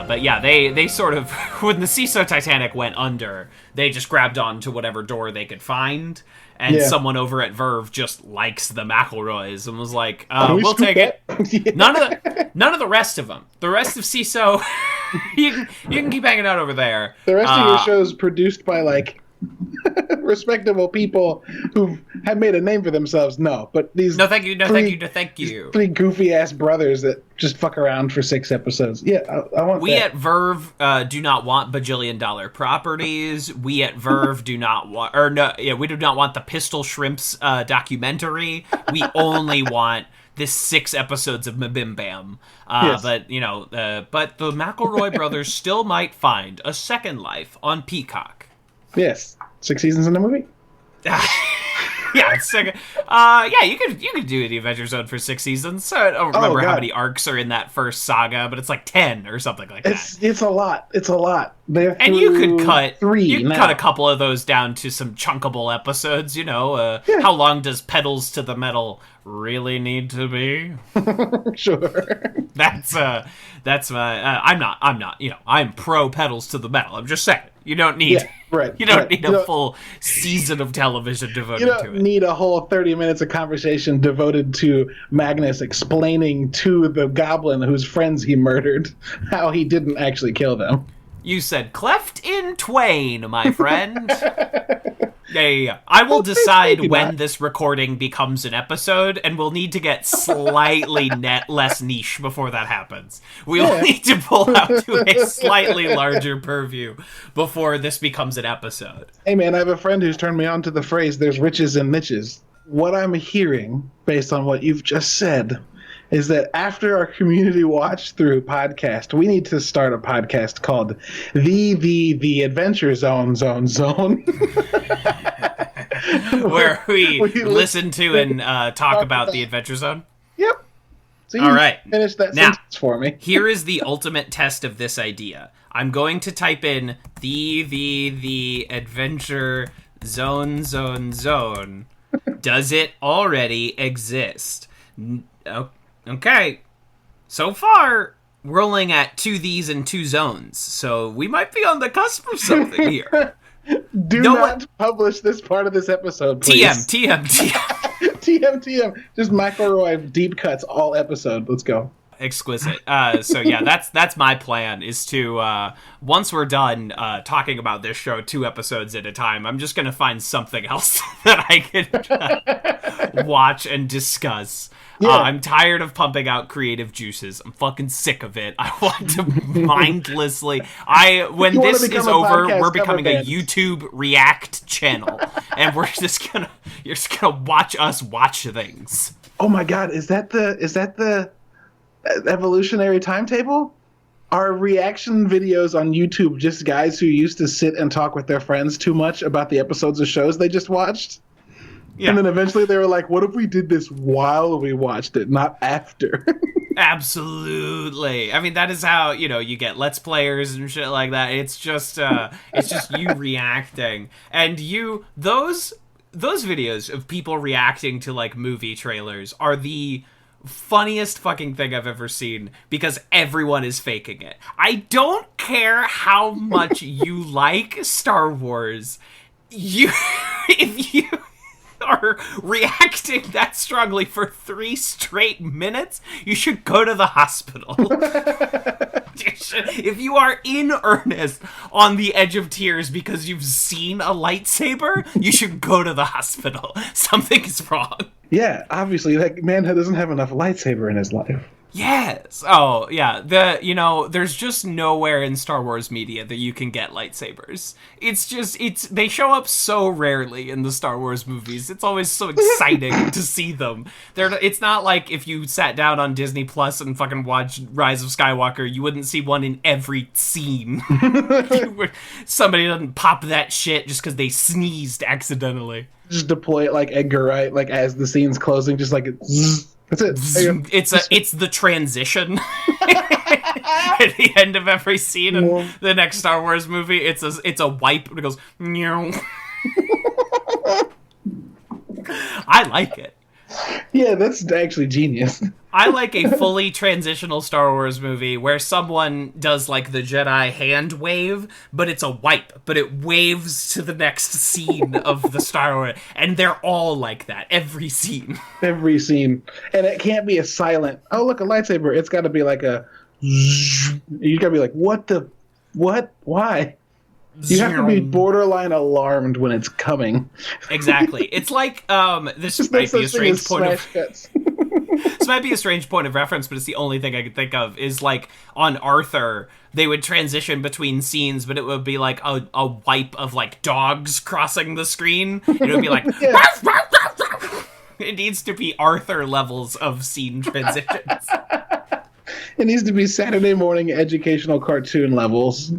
But yeah, they sort of, when the CISO Titanic went under, they just grabbed on to whatever door they could find, and someone over at Verve just likes the McElroys and was like, we'll take it. None of the rest of them. The rest of CISO, you can keep hanging out over there. The rest of your show is produced by, like, respectable people who have made a name for themselves. No, but these thank you. Three goofy ass brothers that just fuck around for 6 episodes. Yeah, I want. We at Verve do not want bajillion dollar properties. We at Verve do not want, we do not want the Pistol Shrimps documentary. We only want this 6 episodes of Mabim Bam. Yes. But the McElroy brothers still might find a second life on Peacock. Yes, 6 seasons in the movie. Yeah, second. You could do the Adventure Zone for 6 seasons. So I don't remember how many arcs are in that first saga, but it's like 10 or something like that. It's a lot. It's a lot. And you could cut 3. You could cut a couple of those down to some chunkable episodes. How long does Pedals to the Metal really need to be? Sure. That's my. I'm pro Pedals to the Metal. I'm just saying. You don't need a full season of television devoted to it. You don't need a whole 30 minutes of conversation devoted to Magnus explaining to the goblin whose friends he murdered how he didn't actually kill them. You said cleft in twain, my friend. Yeah. I will decide when this recording becomes an episode, and we'll need to get slightly less niche before that happens. We'll need to pull out to a slightly larger purview before this becomes an episode. Hey, man, I have a friend who's turned me on to the phrase, there's riches and niches. What I'm hearing, based on what you've just said, is that after our community watch through podcast, we need to start a podcast called The Adventure Zone. Where we listen to and talk about the Adventure Zone? Yep. So all right. Finish that sentence for me. Here is the ultimate test of this idea. I'm going to type in the Adventure Zone. Does it already exist? Okay. So far, we're only at 2 these and 2 zones, so we might be on the cusp of something here. Do not publish this part of this episode, please. TM. TM. Just McElroy deep cuts all episode. Let's go. Exquisite. So yeah, that's my plan, is to once we're done talking about this show 2 episodes at a time, I'm just gonna find something else that I can watch and discuss. Yeah. I'm tired of pumping out creative juices. I'm fucking sick of it. I want to mindlessly. When this is over, we're becoming a YouTube React channel, and you're just gonna watch us watch things. Oh my god, is that the evolutionary timetable? Are reaction videos on YouTube just guys who used to sit and talk with their friends too much about the episodes of shows they just watched? Yeah. And then eventually they were like, what if we did this while we watched it, not after? Absolutely. I mean, that is how, you get Let's Players and shit like that. It's just you reacting. And those videos of people reacting to, like, movie trailers are the funniest fucking thing I've ever seen, because everyone is faking it. I don't care how much you like Star Wars. If you are reacting that strongly for 3 straight minutes, you should go to the hospital. If you are in earnest on the edge of tears because you've seen a lightsaber, you should go to the hospital. Something is wrong. Yeah, obviously, that man doesn't have enough lightsaber in his life. Yes. Oh, yeah. There's just nowhere in Star Wars media that you can get lightsabers. They show up so rarely in the Star Wars movies. It's always so exciting to see them. It's not like if you sat down on Disney Plus and fucking watched Rise of Skywalker, you wouldn't see one in every scene. Somebody doesn't pop that shit just because they sneezed accidentally. Just deploy it like Edgar Wright, like as the scene's closing, just like zzz. That's it. It's the transition at the end of every scene in the next Star Wars movie. It's a wipe and it goes meow. I like it. Yeah, that's actually genius. I like a fully transitional Star Wars movie where someone does like the Jedi hand wave, but it's a wipe, but it waves to the next scene of the Star Wars, and they're all like that every scene. Every scene, and it can't be a silent. Oh, look, a lightsaber. It's got to be like a. You got to be like, what, why? You have to be borderline alarmed when it's coming. Exactly. It's like this might be a strange point of this might be a strange point of reference, but it's the only thing I could think of is like on Arthur, they would transition between scenes, but it would be like a wipe of like dogs crossing the screen. It would be like it needs to be Arthur levels of scene transitions. It needs to be Saturday morning educational cartoon levels.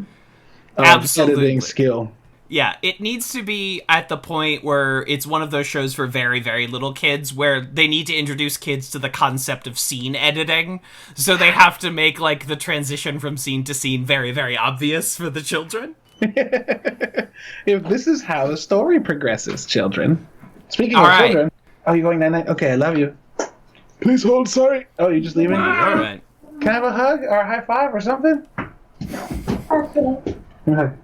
Absolutely. Editing skill. Yeah, it needs to be at the point where it's one of those shows for very, very little kids where they need to introduce kids to the concept of scene editing. So they have to make, like, the transition from scene to scene very, very obvious for the children. If this is how the story progresses, children. Speaking All of right. children. Oh, you're going night-night? Okay, I love you. Please hold, sorry. Oh, you're just leaving? All right. Can I have a hug or a high five or something? Okay. Give me a hug.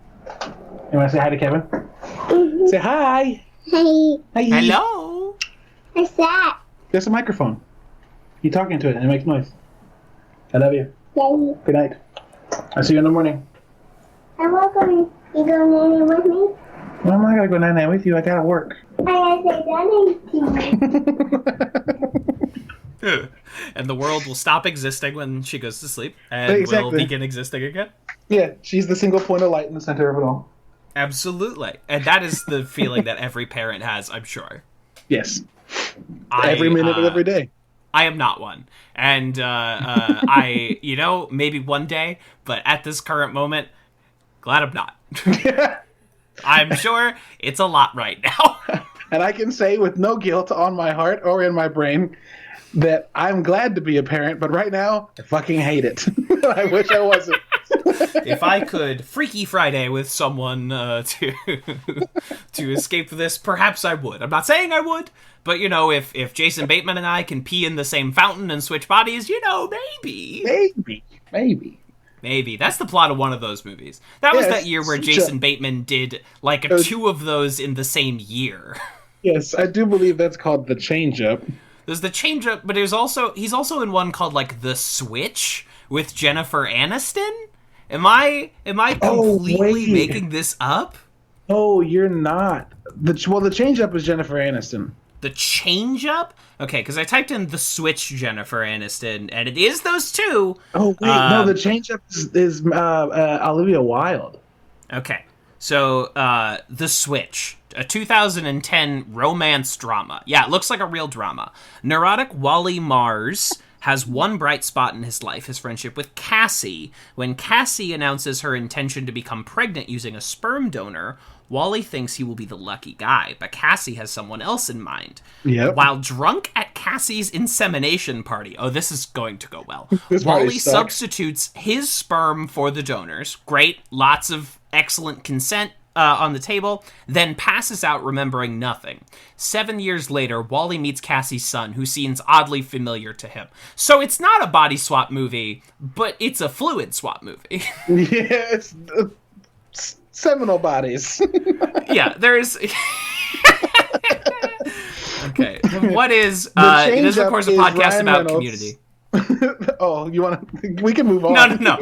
You want to say hi to Kevin? Mm-hmm. Say hi. Hey, Hi. Hello. what's that? There's a microphone. You're talking to it and it makes noise. I love you. Daddy, Good night. I'll see you in the morning. I'm welcome. You going in with me? Well, I'm not going to go night-night with you. I got to work. I gotta say daddy to you. And the world will stop existing when she goes to sleep and Exactly. will begin existing again. Yeah, she's the single point of light in the center of it all. Absolutely. And that is the feeling that every parent has, I'm sure. Yes. Every minute of every day. I am not one. And I, maybe one day, but at this current moment, glad I'm not. I'm sure it's a lot right now. And I can say with no guilt on my heart or in my brain that I'm glad to be a parent, but right now, I fucking hate it. I wish I wasn't. If I could Freaky Friday with someone to escape this, perhaps I would. I'm not saying I would, but, if Jason Bateman and I can pee in the same fountain and switch bodies, maybe. Maybe. That's the plot of one of those movies. That was that year where Jason Bateman did, like, two of those in the same year. Yes, I do believe that's called The Change-Up. There's The Change-Up, but he's also in one called, like, The Switch with Jennifer Aniston? Am I completely making this up? Oh, you're not. The Change-Up is Jennifer Aniston. The Change-Up? Okay, because I typed in The Switch Jennifer Aniston, and it is those two. Oh, wait, no, The Change-Up is Olivia Wilde. Okay, so The Switch, a 2010 romance drama. Yeah, it looks like a real drama. Neurotic Wally Mars has one bright spot in his life, his friendship with Cassie. When Cassie announces her intention to become pregnant using a sperm donor, Wally thinks he will be the lucky guy, but Cassie has someone else in mind. Yep. While drunk at Cassie's insemination party, oh, this is going to go well, This party Wally sucks. substitutes his sperm for the donor's. Great, lots of excellent consent on the table, then passes out remembering nothing. 7 years later, Wally meets Cassie's son, who seems oddly familiar to him. So it's not a body swap movie, but it's a fluid swap movie. Yeah, it's seminal bodies. Yeah, there's... Okay, what is... it is, of course, a podcast Ryan about Reynolds. Community. Oh, you want to... We can move on. No.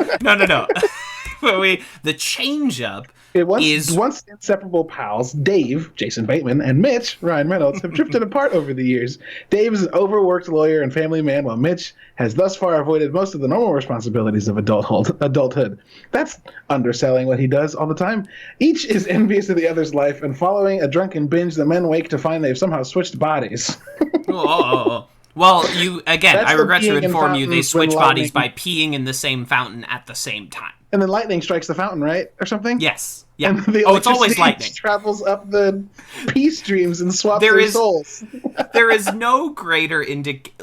But the Change-Up It was once inseparable pals, Dave, Jason Bateman, and Mitch, Ryan Reynolds, have drifted apart over the years. Dave is an overworked lawyer and family man, while Mitch has thus far avoided most of the normal responsibilities of adulthood. That's underselling what he does all the time. Each is envious of the other's life, and following a drunken binge, the men wake to find they've somehow switched bodies. Oh. Well, I regret to inform you, they switch bodies by lightning- peeing in the same fountain at the same time. And then lightning strikes the fountain, right? Or something? Yes. Yeah. And the Oh, it's always electricity lightning. travels up the pea streams and swaps There their is- souls. There is no greater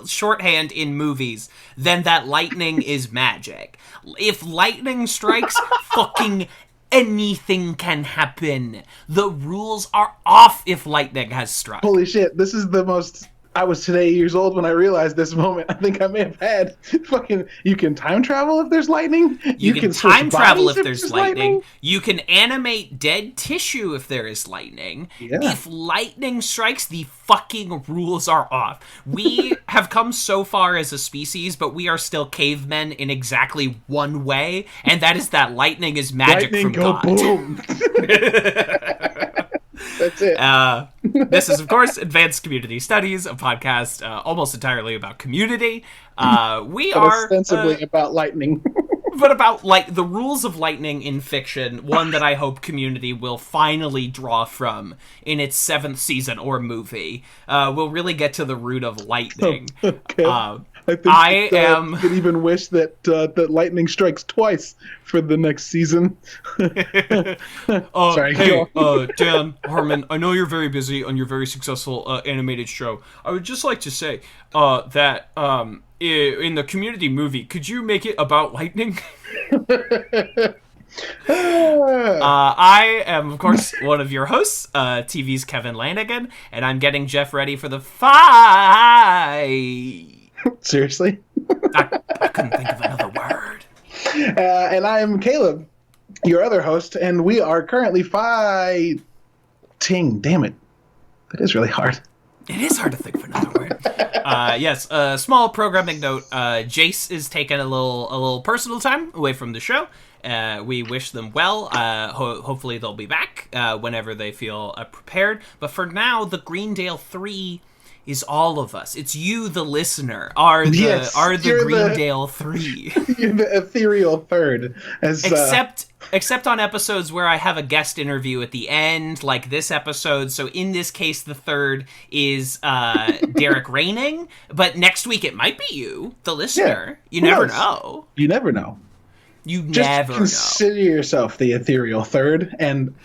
shorthand in movies than that lightning is magic. If lightning strikes, fucking anything can happen. The rules are off if lightning has struck. Holy shit, this is the most I was today years old when I realized this moment. I think I may have had fucking. You can time travel if there's lightning. You can switch time travel bodies if there's lightning. You can animate dead tissue if there is lightning. Yeah. If lightning strikes, the fucking rules are off. We have come so far as a species, but we are still cavemen in exactly one way, and that is that lightning is magic Lightning from go God. boom. That's it. This is, of course, Advanced Community Studies, a podcast almost entirely about community. We but are ostensibly about lightning. but about like the rules of lightning in fiction, one that I hope Community will finally draw from in its 7th season or movie. We'll really get to the root of lightning. Okay. I think you could even wish that that lightning strikes twice for the next season. Sorry, hey, Dan, Harmon, I know you're very busy on your very successful animated show. I would just like to say that in the Community movie, could you make it about lightning? I am, of course, one of your hosts, TV's Kevin Lanigan, and I'm getting Jeff ready for the fight. Seriously? I couldn't think of another word. And I am Caleb, your other host, and we are currently fighting. Damn it. That is really hard. It is hard to think of another word. Yes, a small programming note. Jace is taking a little personal time away from the show. We wish them well. Hopefully they'll be back whenever they feel prepared. But for now, the Greendale 3 is all of us. It's you, the listener, are the Greendale 3. You're the ethereal third. Except on episodes where I have a guest interview at the end, like this episode. So in this case, the third is Derek Reining. But next week it might be you, the listener. Yeah. You never know. You never know. You Just never know. consider yourself the ethereal third, and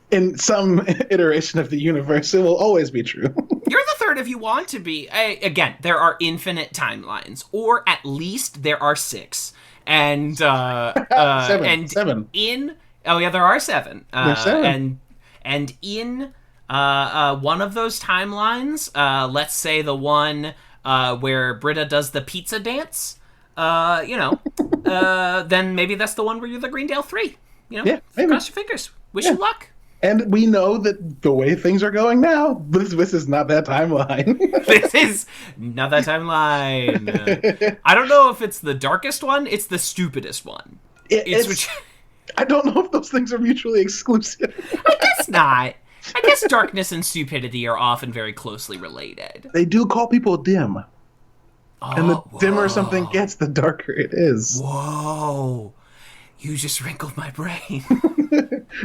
in some iteration of the universe, it will always be true. You're the third if you want to be. Again, there are infinite timelines, or at least there are 6. And Seven. In there are 7. There's 7. And in one of those timelines, let's say the one where Britta does the pizza dance, then maybe that's the one where you're the Greendale 3. Yeah, maybe. Cross your fingers. Wish you luck. And we know that the way things are going now, this is not that timeline. This is not that timeline. I don't know if it's the darkest one. It's the stupidest one. I don't know if those things are mutually exclusive. I guess not. I guess darkness and stupidity are often very closely related. They do call people dim. And the dimmer something gets, the darker it is. Whoa. You just wrinkled my brain.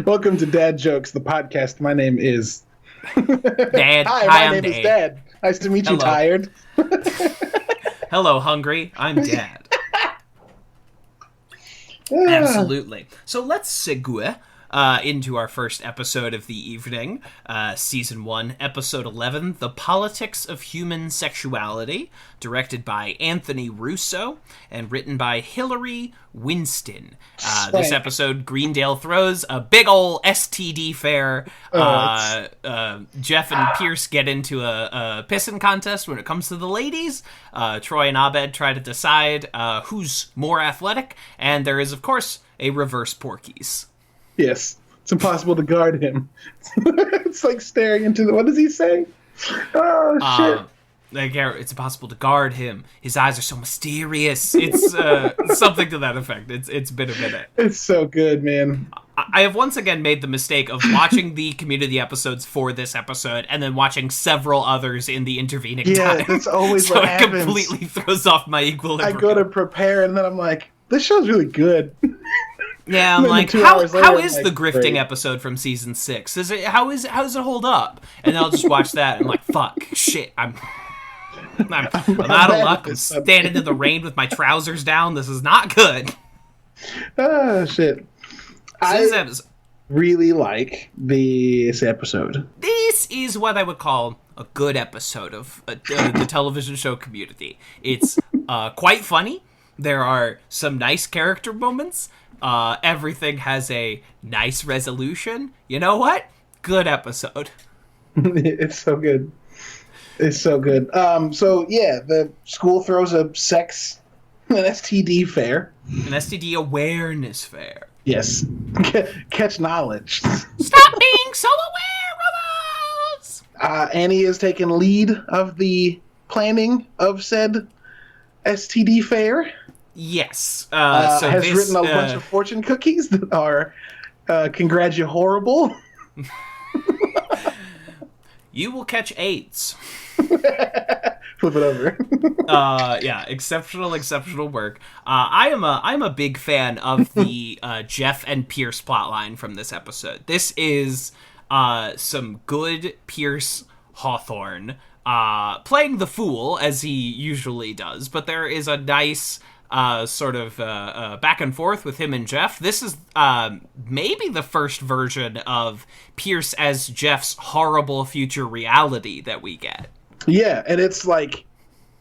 Welcome to Dad Jokes, the podcast. My name is... Dad. Hi, my name is Dad. Nice to meet you, Tired. Hello, Hungry. I'm Dad. Absolutely. So let's segue into our first episode of the evening, Season 1, Episode 11, The Politics of Human Sexuality, directed by Anthony Russo and written by Hillary Winston. This episode, Greendale throws a big ol' STD fair. Jeff and Pierce get into a pissing contest when it comes to the ladies. Troy and Abed try to decide who's more athletic, and there is, of course, a reverse Porky's. Yes. It's impossible to guard him. It's like staring into the... What does he say? Oh, shit. It's impossible to guard him. His eyes are so mysterious. It's something to that effect. It's been a minute. It's so good, man. I have once again made the mistake of watching the Community episodes for this episode and then watching several others in the intervening time. Yeah, that's always so what it happens. completely throws off my equilibrium. I go to prepare, and then I'm like, this show's really good. Yeah, I'm like, how is the grifting great. episode from season 6? How does it hold up? And then I'll just watch that and I'm like, fuck, shit, I'm out of luck. I'm standing in the rain with my trousers down. This is not good. Oh, shit. I really like this episode. This is what I would call a good episode of the television show Community. It's quite funny. There are some nice character moments. Everything has a nice resolution. You know what? Good episode. It's so good. It's so good. So yeah, the school throws an STD fair. An STD awareness fair. Yes. Catch knowledge. Stop being so aware of us! Annie has taken lead of the planning of said STD fair. Yes. Has written a bunch of fortune cookies that are congratulatory. You will catch AIDS. Flip it over. Yeah, exceptional work. I'm a big fan of the Jeff and Pierce plotline from this episode. This is some good Pierce Hawthorne playing the fool as he usually does, but there is a nice sort of back and forth with him and Jeff. This is maybe the first version of Pierce as Jeff's horrible future reality that we get. Yeah, and it's like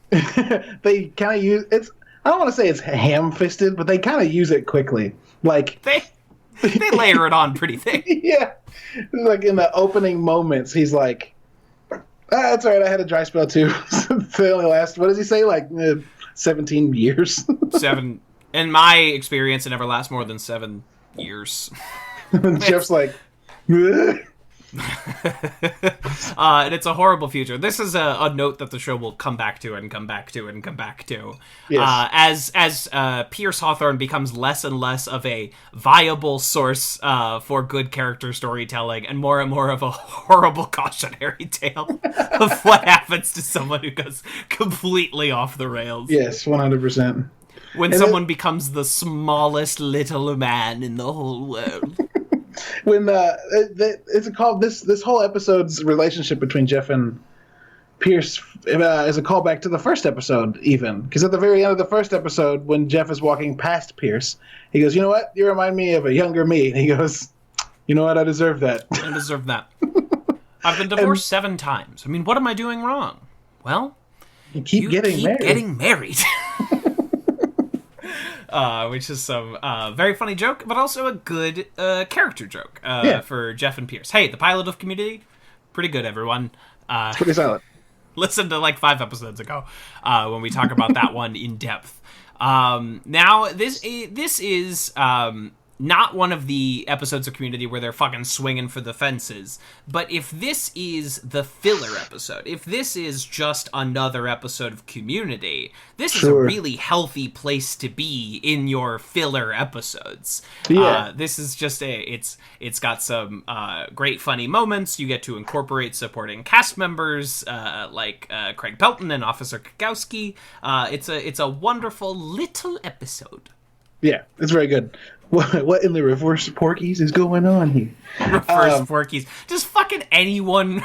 they kind of use it's. I don't want to say it's ham-fisted, but they kind of use it quickly. Like they layer it on pretty thick. Yeah, like in the opening moments, he's like, "That's all right. I had a dry spell too." They only last. What does he say? Like 17 years. 7. In my experience, it never lasts more than 7 years. And Jeff's like, "Ugh." And it's a horrible future. This is a note that the show will come back to and come back to and come back to. Yes. As Pierce Hawthorne becomes less and less of a viable source for good character storytelling and more of a horrible cautionary tale of what happens to someone who goes completely off the rails. Yes, 100%. When someone becomes the smallest little man in the whole world. When it's called this whole episode's relationship between Jeff and Pierce is a callback to the first episode, even because at the very end of the first episode, when Jeff is walking past Pierce, he goes, "You know what? You remind me of a younger me." And he goes, "You know what? I deserve that." I deserve that. I've been divorced 7 times. I mean, what am I doing wrong? Well, you keep getting married. Which is some very funny joke, but also a good character joke for Jeff and Pierce. Hey, the pilot of Community, pretty good, everyone. It's pretty solid. Listen to like 5 episodes ago when we talk about that one in depth. Now, this is not one of the episodes of Community where they're fucking swinging for the fences, but if this is the filler episode, if this is just another episode of Community, this is a really healthy place to be in your filler episodes. Yeah. This is just it's got some great funny moments. You get to incorporate supporting cast members like Craig Pelton and Officer Kukowski. It's a wonderful little episode. Yeah, it's very good. What in the reverse Porkies is going on here? Reverse Porkies. Does fucking anyone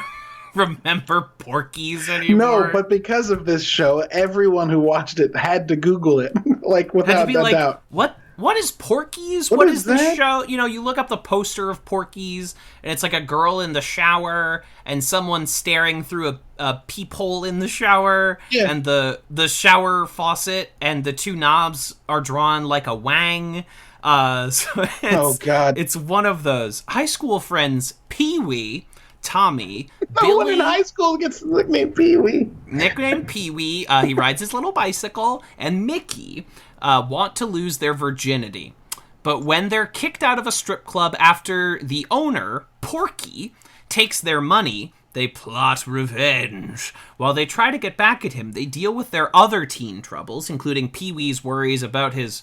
remember Porkies anymore? No, but because of this show, everyone who watched it had to Google it, like without a doubt. What is Porky's? What is that? The show? You know, you look up the poster of Porky's, and it's like a girl in the shower, and someone staring through a peephole in the shower, and the shower faucet and the 2 knobs are drawn like a wang. Oh God! It's one of those high school friends, Pee-wee, Tommy, no Billy. one in high school gets the nickname Pee-wee. Nicknamed Pee-wee. He rides his little bicycle, and Mickey want to lose their virginity. But when they're kicked out of a strip club after the owner, Porky, takes their money, they plot revenge. While they try to get back at him, they deal with their other teen troubles, including Pee-wee's worries about his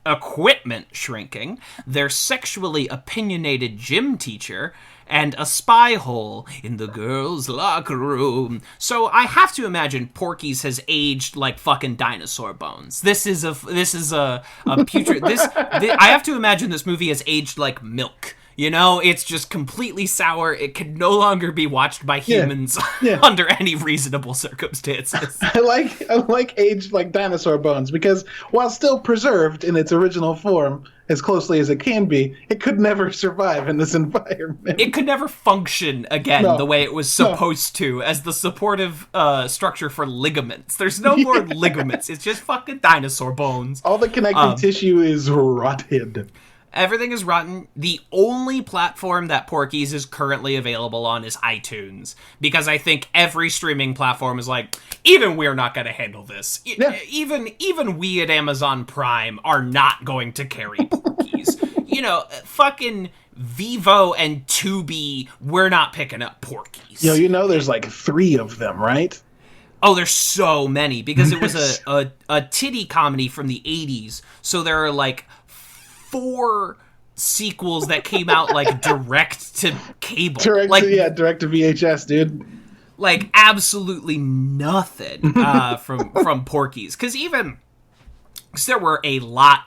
equipment shrinking, their sexually opinionated gym teacher, and a spy hole in the girls' locker room. So I have to imagine Porky's has aged like fucking dinosaur bones. This is a putrid. I have to imagine this movie has aged like milk. You know, it's just completely sour. It can no longer be watched by humans under any reasonable circumstances. I like aged like dinosaur bones because while still preserved in its original form as closely as it can be, it could never survive in this environment. It could never function again the way it was supposed to as the supportive structure for ligaments. There's no more ligaments. It's just fucking dinosaur bones. All the connective tissue is rotted. Everything is rotten. The only platform that Porky's is currently available on is iTunes, because I think every streaming platform is like, even we're not going to handle this. Yeah. Even we at Amazon Prime are not going to carry Porky's. Fucking Vivo and Tubi, we're not picking up Porky's. There's like 3 of them, right? Oh, there's so many, because it was a titty comedy from the 80s, so there are like 4 sequels that came out like direct to cable. Direct to VHS, dude. Like absolutely nothing from Porky's, because there were a lot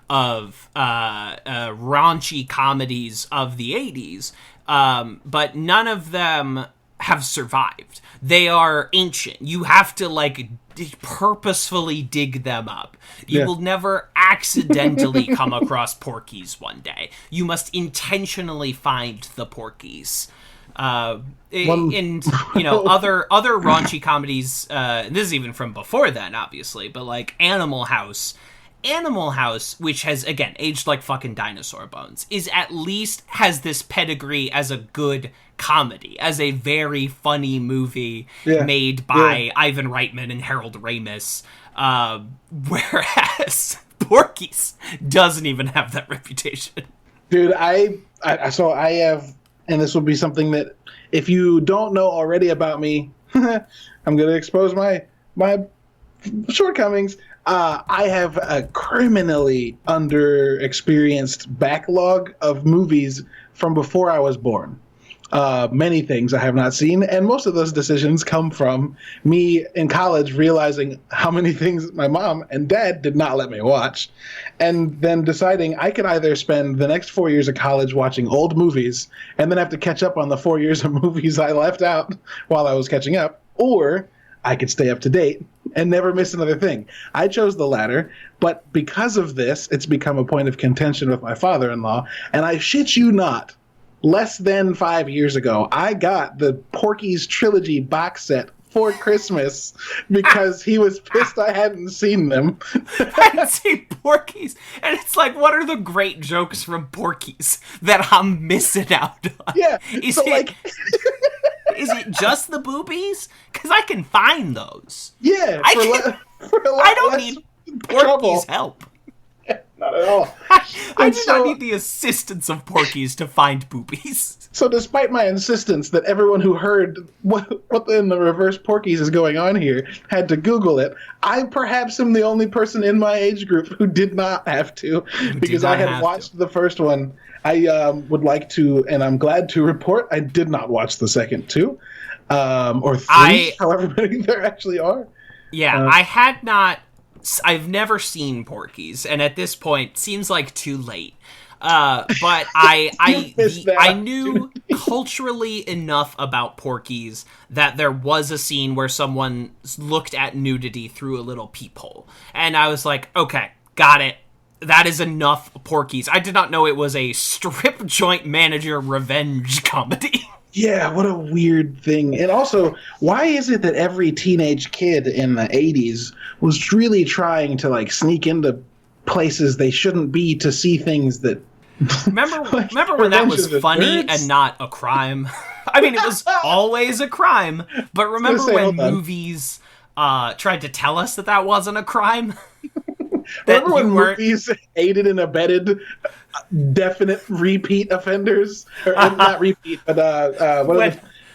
of raunchy comedies of the 80s, but none of them have survived. They are ancient. You have to like purposefully dig them up. You will never accidentally come across Porky's one day. You must intentionally find the Porky's. Other raunchy comedies, this is even from before then, obviously, but like Animal House, which has, again, aged like fucking dinosaur bones, has this pedigree as a good comedy, as a very funny movie made by Ivan Reitman and Harold Ramis, whereas Porky's doesn't even have that reputation. Dude, I have, and this will be something that, if you don't know already about me, I'm going to expose my shortcomings. I have a criminally underexperienced backlog of movies from before I was born. Many things I have not seen, and most of those decisions come from me in college realizing how many things my mom and dad did not let me watch, and then deciding I could either spend the next 4 years of college watching old movies and then have to catch up on the 4 years of movies I left out while I was catching up, or I could stay up to date and never miss another thing. I chose the latter, but because of this, it's become a point of contention with my father-in-law, and I shit you not, less than 5 years ago, I got the Porky's trilogy box set for Christmas because he was pissed I hadn't seen them. I hadn't seen Porky's, and it's like, what are the great jokes from Porky's that I'm missing out on? Yeah, is it just the boobies? Because I can find those. Yeah, I don't need Porky's help. Not at all. I do not need the assistance of Porky's to find boobies. So despite my insistence that everyone who heard what in the reverse Porky's is going on here had to Google it, I perhaps am the only person in my age group who did not have to, because I had watched the first one. I would like to, and I'm glad to report, I did not watch the second 2, or 3, however many there actually are. Yeah, I've never seen Porky's, and at this point, seems like too late. But I knew culturally enough about Porky's that there was a scene where someone looked at nudity through a little peephole, and I was like, okay, got it. That is enough Porky's. I did not know it was a strip joint manager revenge comedy. Yeah, what a weird thing. And also, why is it that every teenage kid in the 80s was really trying to like sneak into places they shouldn't be to see things that... Remember when that was funny and not a crime? I mean, it was always a crime, but remember when movies tried to tell us that wasn't a crime? Remember when movies aided and abetted definite repeat offenders? Or not repeat, but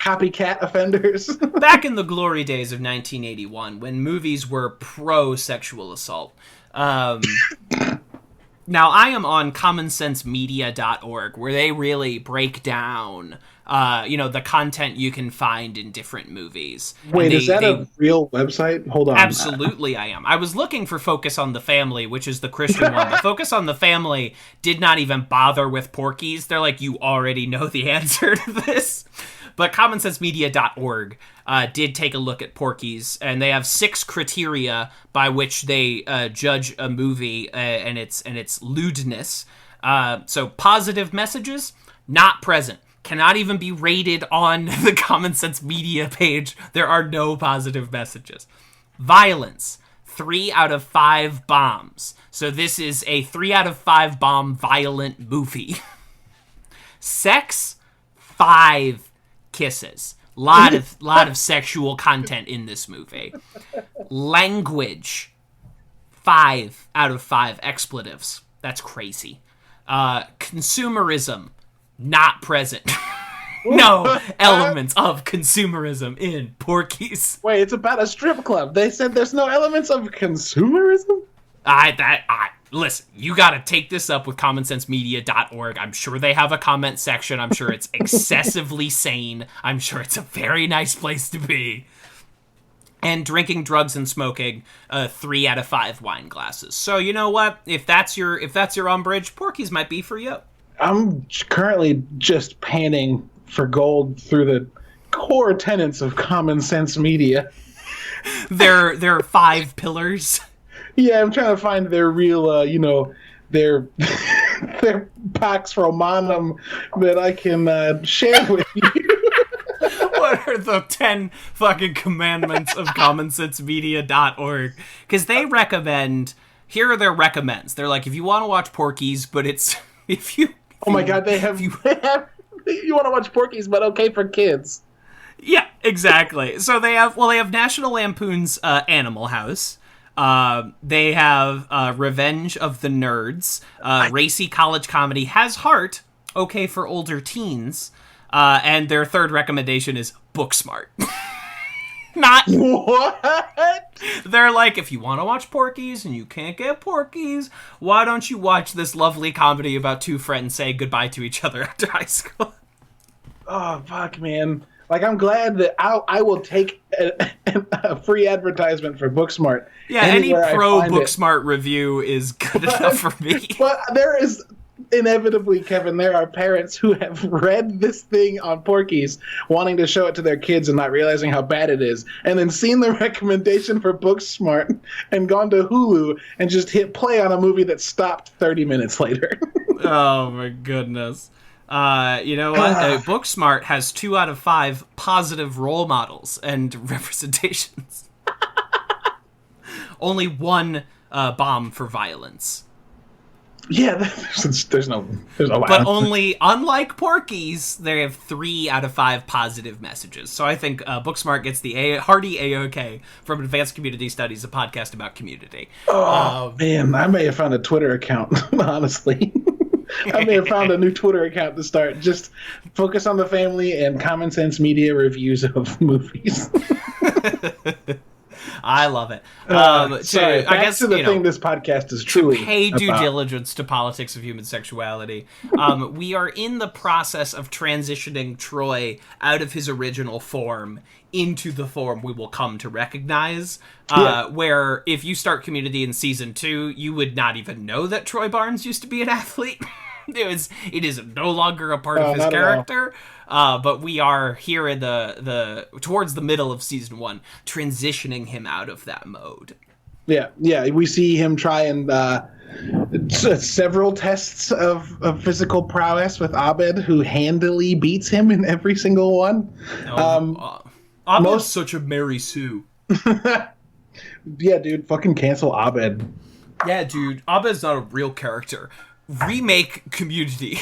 copycat offenders? Back in the glory days of 1981, when movies were pro-sexual assault. Now, I am on commonsensemedia.org, where they really break down the content you can find in different movies. Wait, is that a real website? Hold on. Absolutely, I am. I was looking for Focus on the Family, which is the Christian one, but Focus on the Family did not even bother with Porky's. They're like, you already know the answer to this. But commonsensemedia.org did take a look at Porky's, and they have 6 criteria by which they judge a movie and its lewdness. So positive messages, not present. Cannot even be rated on the Common Sense Media page. There are no positive messages. Violence, 3 out of 5 bombs. So this is a 3 out of 5 bomb violent movie. Sex, 5 kisses. Lot of sexual content in this movie. Language, 5 out of 5 expletives. That's crazy. Consumerism, not present. No elements of consumerism in Porky's. Wait, it's about a strip club. They said there's no elements of consumerism? Listen, you gotta take this up with commonsensemedia.org. I'm sure they have a comment section. I'm sure it's excessively sane. I'm sure it's a very nice place to be. And drinking, drugs, and smoking, 3 out of 5 wine glasses. So you know what? If that's your umbrage, Porky's might be for you. I'm currently just panning for gold through the core tenets of Common Sense Media. There are 5 pillars. Yeah, I'm trying to find their real, their their Pax Romanum that I can share with you. What are the 10 fucking commandments of commonsensemedia.org? Because they recommend, here are their recommends. They're like, if you want to watch Porky's, but it's, Oh my god, they have you want to watch Porky's, but okay for kids. Yeah, exactly. So they have National Lampoon's Animal House. They have Revenge of the Nerds. Racy college comedy Has Heart, okay for older teens. And their third recommendation is Booksmart. Not What? They're like, if you want to watch Porky's and you can't get Porky's, why don't you watch this lovely comedy about 2 friends saying goodbye to each other after high school? Oh fuck, man! Like, I'm glad that I will take a free advertisement for Booksmart. Yeah, any pro Booksmart review is good enough for me. But there is inevitably, Kevin, there are parents who have read this thing on Porky's, wanting to show it to their kids and not realizing how bad it is, and then seen the recommendation for Booksmart and gone to Hulu and just hit play on a movie that stopped 30 minutes later. Oh my goodness. You know what? Booksmart has 2 out of 5 positive role models and representations. Only 1 bomb for violence. Yeah, there's no But only, unlike Porky's, they have 3 out of 5 positive messages. So I think Booksmart gets the hearty A-OK from Advanced Community Studies, a podcast about community. Oh, man, I may have found a Twitter account, honestly. I may have found a new Twitter account to start. Just focus on the family and Common Sense Media reviews of movies. I love it. Sorry, back to the thing this podcast is truly to pay due about. diligence to politics of human sexuality. We are in the process of transitioning Troy out of his original form into the form we will come to recognize. Where if you start Community in season 2, you would not even know that Troy Barnes used to be an athlete. It is no longer a part of his character. But we are here in the towards the middle of season 1, transitioning him out of that mode. Yeah. We see him try and several tests of physical prowess with Abed, who handily beats him in every single one. Abed's such a Mary Sue. Yeah, dude, fucking cancel Abed. Yeah, dude, Abed's not a real character. Remake Community.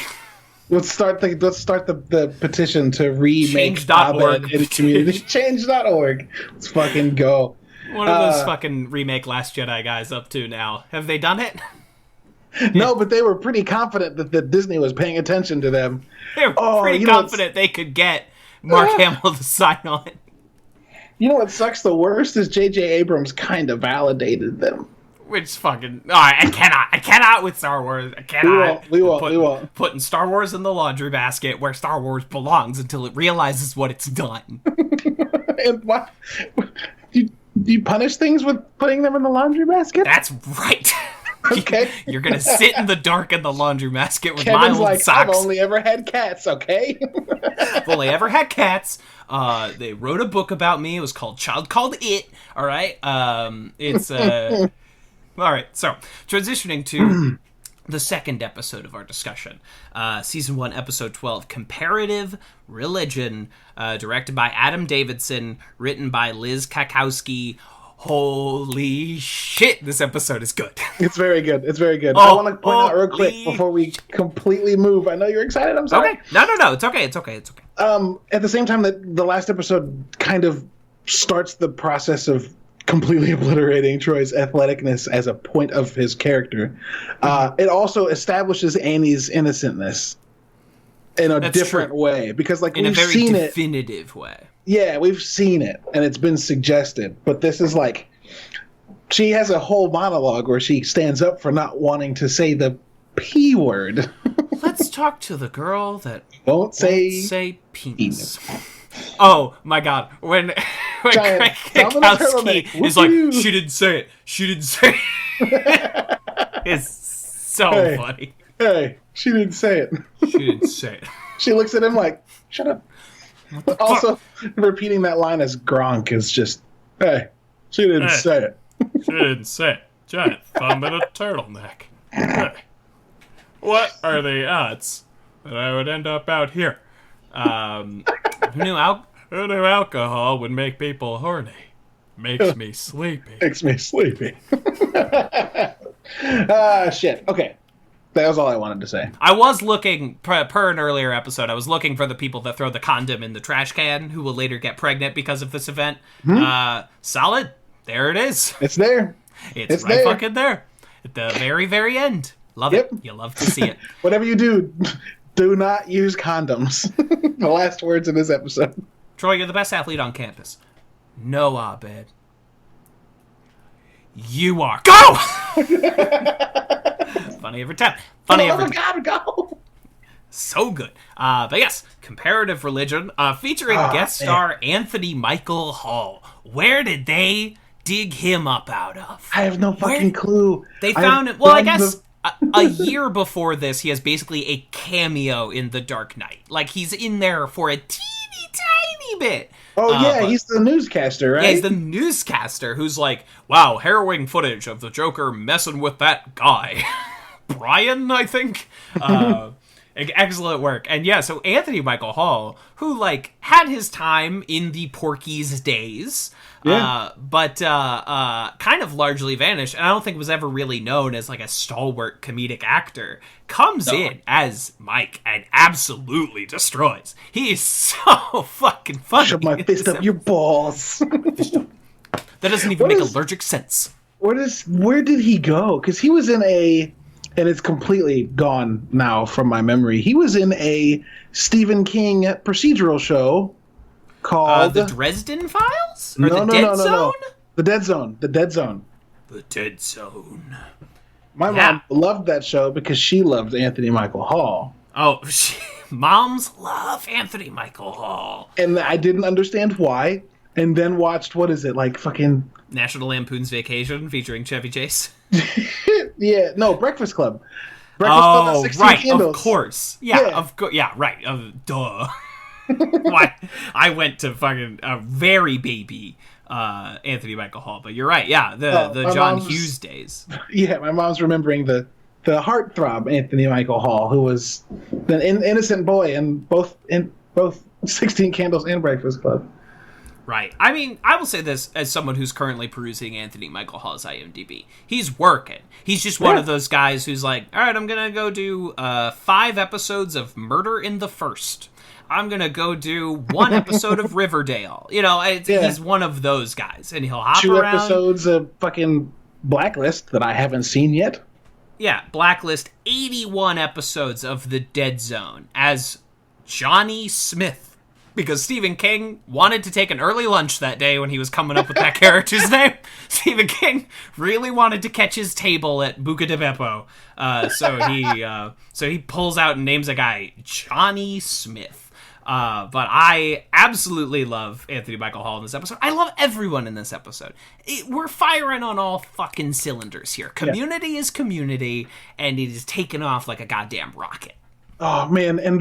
Let's start the petition to remake Change.org Abed in Community. Change.org. Let's fucking go. What are those fucking remake Last Jedi guys up to now? Have they done it? No, but they were pretty confident that Disney was paying attention to them. They were pretty confident they could get Mark Hamill to sign on. You know what sucks the worst is J.J. Abrams kind of validated them. Which fucking... I cannot with Star Wars. I cannot. We won't. Putting Star Wars in the laundry basket where Star Wars belongs until it realizes what it's done. And what? Do you punish things with putting them in the laundry basket? That's right. Okay. You're going to sit in the dark in the laundry basket with Kevin's my old socks. I've only ever had cats, okay? I've only ever had cats. They wrote a book about me. It was called Child Called It. All right. It's... All right, so transitioning to the second episode of our discussion, Season 1, Episode 12, Comparative Religion, directed by Adam Davidson, written by Liz Kakowski. Holy shit, this episode is good. It's very good. It's very good. Oh, I want to point out real quick holy- before we completely move. I know you're excited. I'm sorry. Okay. No. It's okay. At the same time that the last episode kind of starts the process of completely obliterating Troy's athleticness as a point of his character, it also establishes Annie's innocentness in a That's different true. way, because like In a we've very seen it. definitive way. Yeah, we've seen it and it's been suggested, but this is like she has a whole monologue where she stands up for not wanting to say the P word. Let's talk to the girl that Won't say penis. Oh my god. When Giant Craig thumb in a Kikowski turtleneck. is like, Woo-hoo. she didn't say it. It's so Hey. funny. Hey, she didn't say it. She didn't say it. She looks at him like, shut up. Also, repeating that line as Gronk is just, hey, she didn't Hey. say it. She didn't say it. Giant thumb in a turtleneck. Hey. What are the odds that I would end up out here? Who knew alcohol would make people horny? Makes me sleepy. Makes me sleepy. Shit. Okay. That was all I wanted to say. I was looking, per an earlier episode, I was looking for the people that throw the condom in the trash can who will later get pregnant because of this event. Solid. There it is. It's there. It's right there. fucking there. At the very, very end. Love Yep. it. You love to see it. Whatever you do, do not use condoms. The last words in this episode. Troy, you're the best athlete on campus. No, Abed. You are. Go! Funny every time. Funny every time. God, go! So good. But yes, Comparative Religion, featuring guest star Anthony Michael Hall. Where did they dig him up out of? I have no fucking clue. They found it. Well, I done guess a year before this, he has basically a cameo in The Dark Knight. Like, he's in there for a teeny tiny bit. Oh, yeah, but- he's the newscaster, right? Yeah, he's the newscaster who's like, wow, harrowing footage of the Joker messing with that guy. Brian, I think. Excellent work. And yeah, so Anthony Michael Hall, who like had his time in the Porky's days, but kind of largely vanished, and I don't think was ever really known as like a stalwart comedic actor, comes in as Mike and absolutely destroys. He is so fucking funny. Shove my fist up your balls. That doesn't even What make is- allergic sense. Where did he go? Because he was in and it's completely gone now from my memory. He was in a Stephen King procedural show called The Dresden Files? Or the Dead Zone? No. The Dead Zone. The Dead Zone. The Dead Zone. My Yeah. mom loved that show because she loved Anthony Michael Hall. Oh, moms love Anthony Michael Hall. And I didn't understand why. And then watched, what is it, like fucking... National Lampoon's Vacation featuring Chevy Chase. Yeah, no, Breakfast Club. Breakfast Club and 16 right, Candles. of course. Yeah, Yeah. of course. Yeah, right. Duh. Why? I went to fucking very baby Anthony Michael Hall, but you're right. Yeah, the my John mom's- Hughes days. Yeah, my mom's remembering the heartthrob Anthony Michael Hall, who was an innocent boy in both 16 Candles and Breakfast Club. Right. I mean, I will say this as someone who's currently perusing Anthony Michael Hall's IMDb. He's working. He's just one of those guys who's like, all right, I'm going to go do 5 episodes of Murder in the First. I'm going to go do 1 episode of Riverdale. You know, he's one of those guys. And he'll hop 2 around. episodes of fucking Blacklist that I haven't seen yet. Yeah, Blacklist, 81 episodes of The Dead Zone as Johnny Smith. Because Stephen King wanted to take an early lunch that day when he was coming up with that character's name. Stephen King really wanted to catch his table at Buca de Beppo. So he pulls out and names a guy Johnny Smith. But I absolutely love Anthony Michael Hall in this episode. I love everyone in this episode. We're firing on all fucking cylinders here. Community is community, and it is taking off like a goddamn rocket. Oh, man, and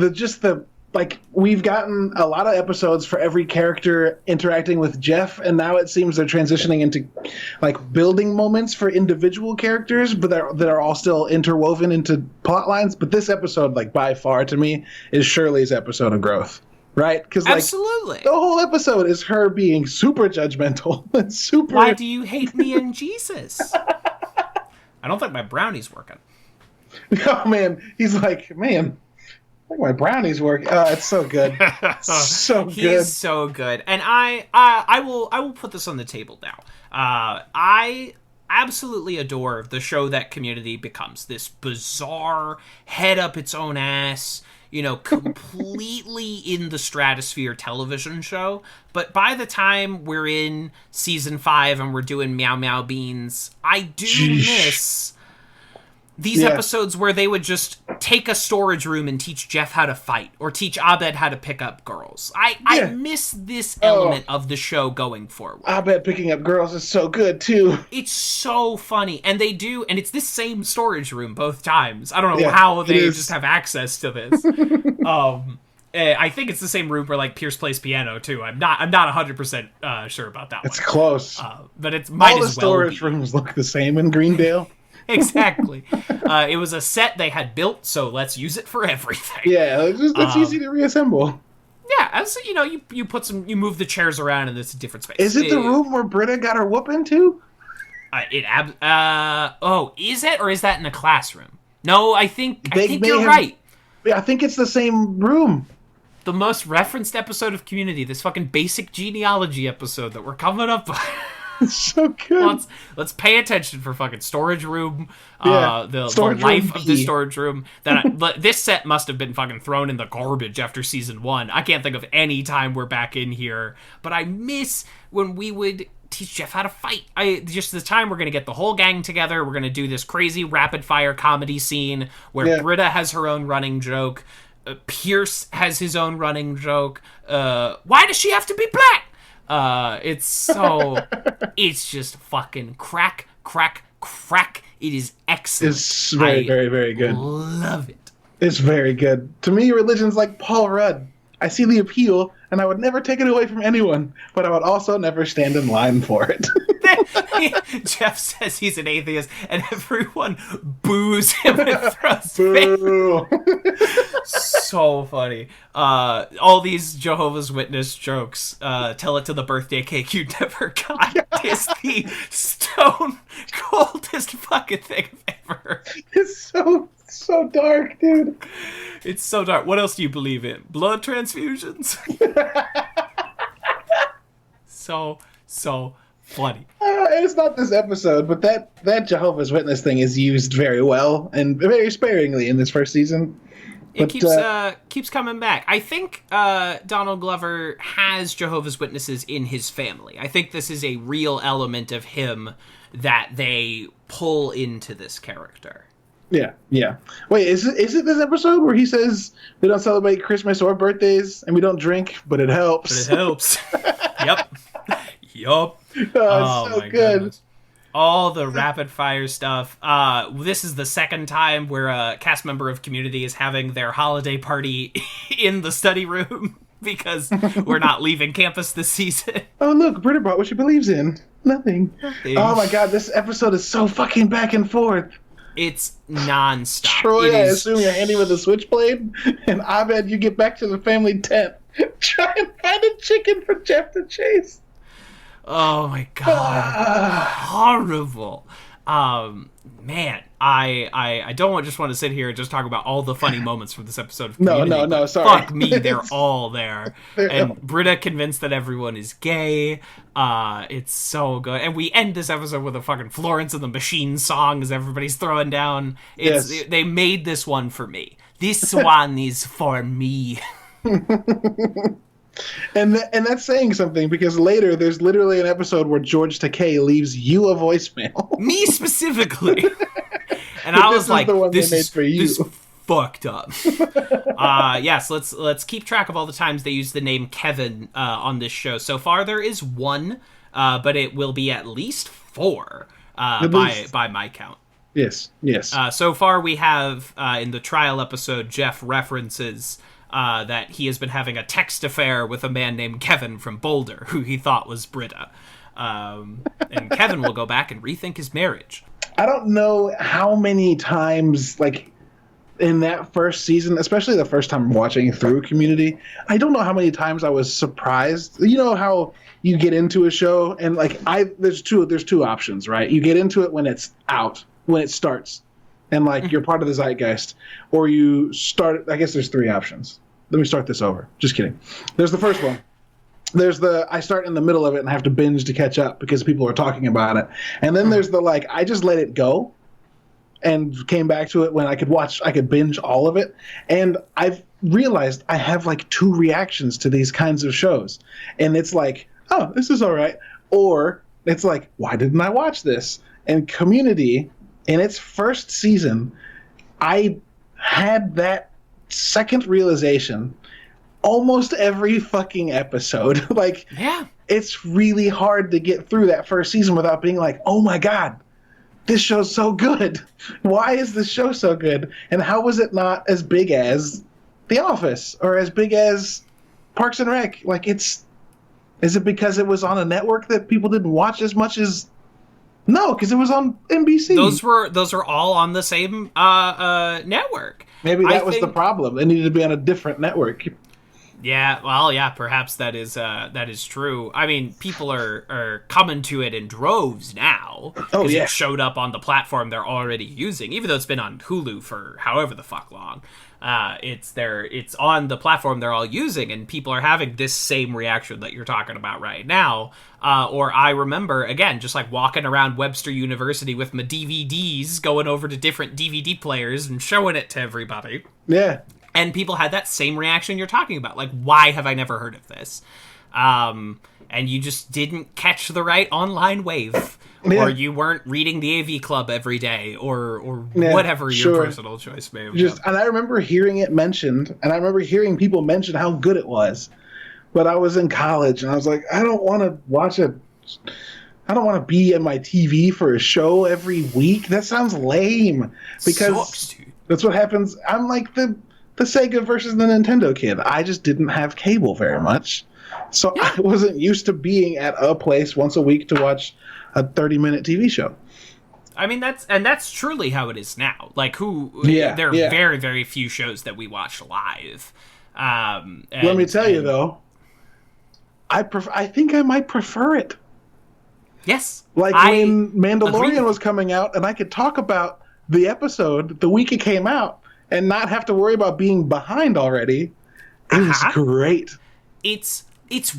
we've gotten a lot of episodes for every character interacting with Jeff, and now it seems they're transitioning into like building moments for individual characters, but that are all still interwoven into plot lines. But this episode, like by far to me, is Shirley's episode of growth. right? Because Absolutely. the whole episode is her being super judgmental and super. Why do you hate me and Jesus? I don't think my brownie's working. Oh man, he's like, man, I think my brownies work. It's so good, so good. He's so good, and I will put this on the table now. I absolutely adore the show that Community becomes. This bizarre, head up its own ass, completely in the stratosphere television show. But by the time we're in season 5 and we're doing Meow Meow Beans, I do miss these episodes where they would just take a storage room and teach Jeff how to fight, or teach Abed how to pick up girls. I miss this element of the show going forward. Abed picking up girls is so good, too. It's so funny. And it's this same storage room both times. I don't know how they just have access to this. I think it's the same room where, Pierce plays piano, too. I'm not 100% sure about that one. It's close. But it's might all the as well storage rooms look the same in Greendale. Exactly. It was a set they had built, so let's use it for everything. Yeah, it's easy to reassemble. Yeah, as you put you move the chairs around and it's a different space. Is it the room where Britta got her whooping too? Is it, or is that in a classroom? No, I think you're right. Yeah, I think it's the same room. The most referenced episode of Community, this fucking basic genealogy episode that we're coming up with. It's so good. Let's pay attention for fucking storage room. The life of the storage room. This set must have been fucking thrown in the garbage after season 1. I can't think of any time we're back in here. But I miss when we would teach Jeff how to fight. Just the time we're going to get the whole gang together. We're going to do this crazy rapid fire comedy scene where Britta has her own running joke. Pierce has his own running joke. Why does she have to be black? It's just fucking crack. It is excellent. It's very, very, very good. Love it. It's very good. To me, religion's like Paul Rudd. I see the appeal, and I would never take it away from anyone, but I would also never stand in line for it. Jeff says he's an atheist, and everyone boos him and throws Boo. So funny. All these Jehovah's Witness jokes. Tell it to the birthday cake you never got is the stone coldest fucking thing ever. It's so dark, dude. It's so dark. What else do you believe in? Blood transfusions? So funny. It's not this episode, but that Jehovah's Witness thing is used very well and very sparingly in this first season. It keeps coming back. I think Donald Glover has Jehovah's Witnesses in his family. I think this is a real element of him that they pull into this character. Yeah. Wait, is it this episode where he says we don't celebrate Christmas or birthdays and we don't drink, but it helps? But it helps. Yep. Oh, it's so good. Goodness. All the rapid fire stuff. This is the second time where a cast member of Community is having their holiday party in the study room because we're not leaving campus this season. Oh, look, Britta brought what she believes in. Nothing. Oh my god, this episode is so fucking back and forth. It's nonstop. Troy, I assume you're handy with a switchblade, and Abed, you get back to the family tent. Try and find a chicken for Jeff to chase. Oh my god. Horrible. Man, I don't just want to sit here and just talk about all the funny moments from this episode of Community. No, sorry. Fuck me, they're all there. And Britta convinced that everyone is gay. It's so good. And we end this episode with a fucking Florence and the Machine song as everybody's throwing down. They made this one for me. This one is for me. And that's saying something, because later there's literally an episode where George Takei leaves you a voicemail. Me specifically. And I was like, this is fucked up. Yes, let's keep track of all the times they use the name Kevin on this show. So far there is 1, but it will be at least 4 by my count. Yes. So far we have, in the trial episode, Jeff references that he has been having a text affair with a man named Kevin from Boulder, who he thought was Britta. And Kevin will go back and rethink his marriage. I don't know how many times, like, in that first season, especially the first time watching through Community, I don't know how many times I was surprised. You know how you get into a show and like there's two options, right? You get into it when it's out, when it starts, and like you're part of the zeitgeist, or you start. I guess there's three options. Let me start this over. Just kidding. There's the first one. There's the I start in the middle of it and have to binge to catch up because people are talking about it, and then there's the like I just let it go and came back to it when I could binge all of it. And I've realized I have like two reactions to these kinds of shows. And it's like, oh, this is all right. Or it's like, why didn't I watch this? And Community, in its first season, I had that second realization almost every fucking episode. Like, Yeah. it's really hard to get through that first season without being like, oh my God, this show's so good. Why is this show so good? And how was it not as big as The Office or as big as Parks and Rec? Like, is it because it was on a network that people didn't watch as much as? No, because it was on NBC. Those were all on the same network. Maybe that was the problem. They needed to be on a different network. Yeah, well, yeah, perhaps that is true. I mean, people are coming to it in droves now. Oh, yeah. It showed up on the platform they're already using, even though it's been on Hulu for however the fuck long. It's on the platform they're all using, and people are having this same reaction that you're talking about right now. Or I remember, again, just like walking around Webster University with my DVDs, going over to different DVD players and showing it to everybody. Yeah. And people had that same reaction you're talking about. Like, why have I never heard of this? And you just didn't catch the right online wave. Yeah. Or you weren't reading the AV Club every day. Or Yeah, whatever your sure. personal choice may have been. And I remember hearing it mentioned, and I remember hearing people mention how good it was. But I was in college, and I was like, I don't want to be on my TV for a show every week. That sounds lame. Because Sucks, dude. that's what happens. I'm like the Sega versus the Nintendo kid. I just didn't have cable very much. So I wasn't used to being at a place once a week to watch a 30-minute TV show. I mean, that's truly how it is now. Like, there are very, very few shows that we watch live. Let me tell you, though, I think I might prefer it. Yes. Like when Mandalorian was coming out, and I could talk about the episode the week it came out and not have to worry about being behind already. It was great. It's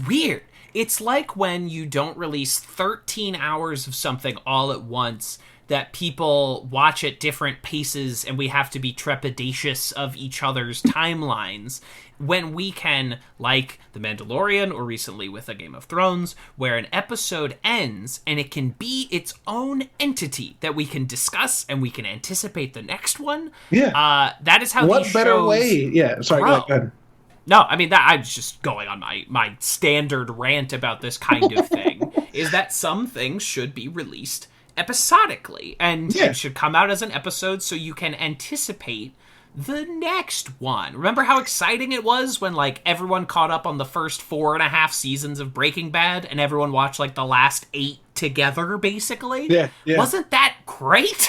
weird. It's like when you don't release 13 hours of something all at once that people watch at different paces and we have to be trepidatious of each other's timelines, when we can, like The Mandalorian or recently with A Game of Thrones, where an episode ends and it can be its own entity that we can discuss and we can anticipate the next one. Yeah. That is how what these better shows way? Yeah, sorry, grow. go ahead. No, I mean, I was just going on my standard rant about this kind of thing, is that some things should be released episodically, and it should come out as an episode so you can anticipate the next one. Remember how exciting it was when, like, everyone caught up on the first 4.5 seasons of Breaking Bad, and everyone watched, like, the last 8 together, basically? Yeah. Wasn't that great?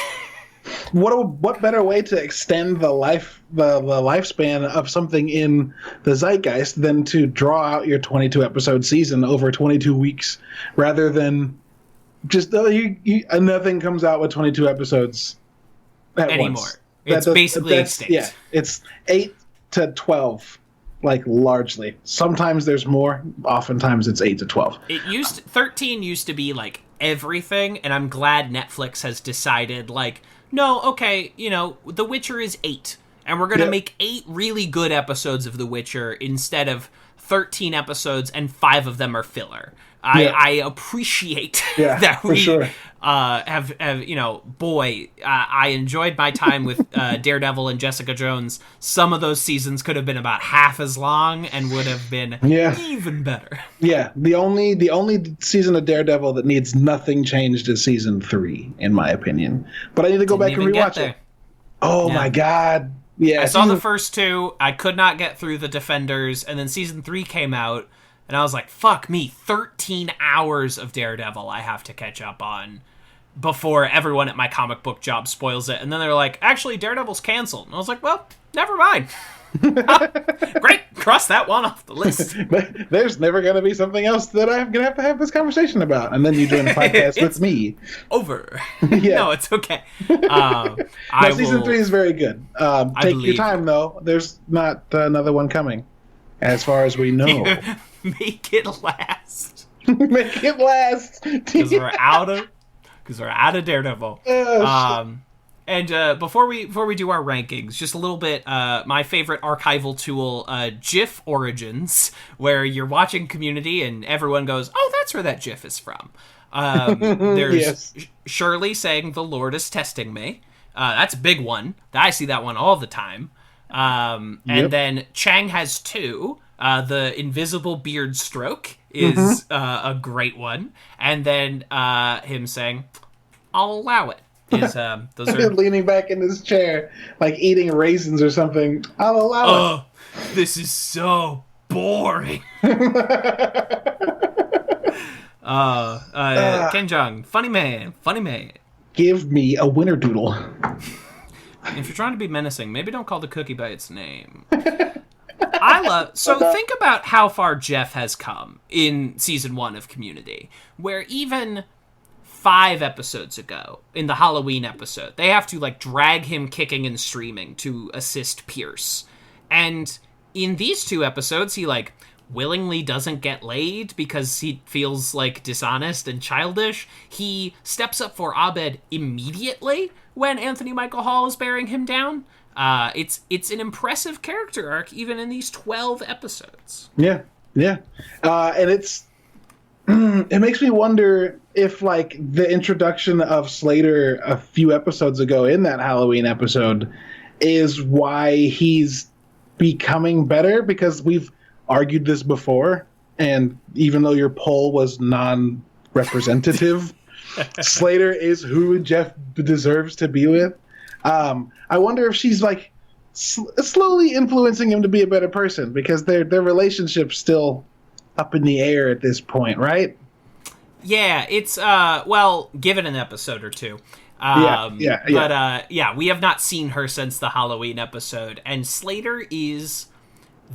What better way to extend the lifespan of something in the zeitgeist than to draw out your 22 episode season over 22 weeks rather than just nothing comes out with 22 episodes at anymore. Once. It's basically extinct. Yeah, it's 8 to 12, like largely. Sometimes there's more. Oftentimes it's 8 to 12. 13 used to be like everything, and I'm glad Netflix has decided, like, no, okay, The Witcher is 8, and we're going to make 8 really good episodes of The Witcher instead of 13 episodes and 5 of them are filler. I appreciate that we have I enjoyed my time with Daredevil and Jessica Jones. Some of those seasons could have been about half as long and would have been even better. Yeah, the only season of Daredevil that needs nothing changed is season 3, in my opinion. But I need to go back and rewatch it. Oh my God. Yeah, I saw the first 2. I could not get through the Defenders, and then season 3 came out. And I was like, fuck me, 13 hours of Daredevil I have to catch up on. before everyone at my comic book job spoils it. And then they're like, actually, Daredevil's canceled. And I was like, well, never mind. Great, cross that one off the list. There's never going to be something else that I'm going to have this conversation about. And then you join a podcast with me. Over. Yeah. No, it's okay. Season 3 is very good. Take your time, though. There's not another one coming, as far as we know. Make it last. Make it last. Because we're out of Daredevil. And before we do our rankings, just a little bit, my favorite archival tool, GIF Origins, where you're watching Community and everyone goes, oh, that's where that GIF is from. There's Shirley saying, the Lord is testing me. That's a big one. I see that one all the time. And then Chang has 2. The invisible beard stroke is a great one. And then him saying, I'll allow it. Those are leaning back in his chair, like eating raisins or something. I'll allow it. This is so boring. Ken Jung, funny man. Give me a winner doodle. If you're trying to be menacing, maybe don't call the cookie by its name. Think about how far Jeff has come in season 1 of Community, where even 5 episodes ago, in the Halloween episode, they have to, like, drag him kicking and streaming to assist Pierce. And in these 2 episodes, he, like, willingly doesn't get laid because he feels, like, dishonest and childish. He steps up for Abed immediately when Anthony Michael Hall is bearing him down. It's an impressive character arc, even in these 12 episodes. Yeah. And it makes me wonder if, like, the introduction of Slater a few episodes ago in that Halloween episode is why he's becoming better, because we've argued this before, and even though your poll was non-representative, Slater is who Jeff deserves to be with. I wonder if she's, like, slowly influencing him to be a better person, because their relationship's still up in the air at this point, right? Yeah, it's, give it an episode or 2. Yeah. But, we have not seen her since the Halloween episode, and Slater is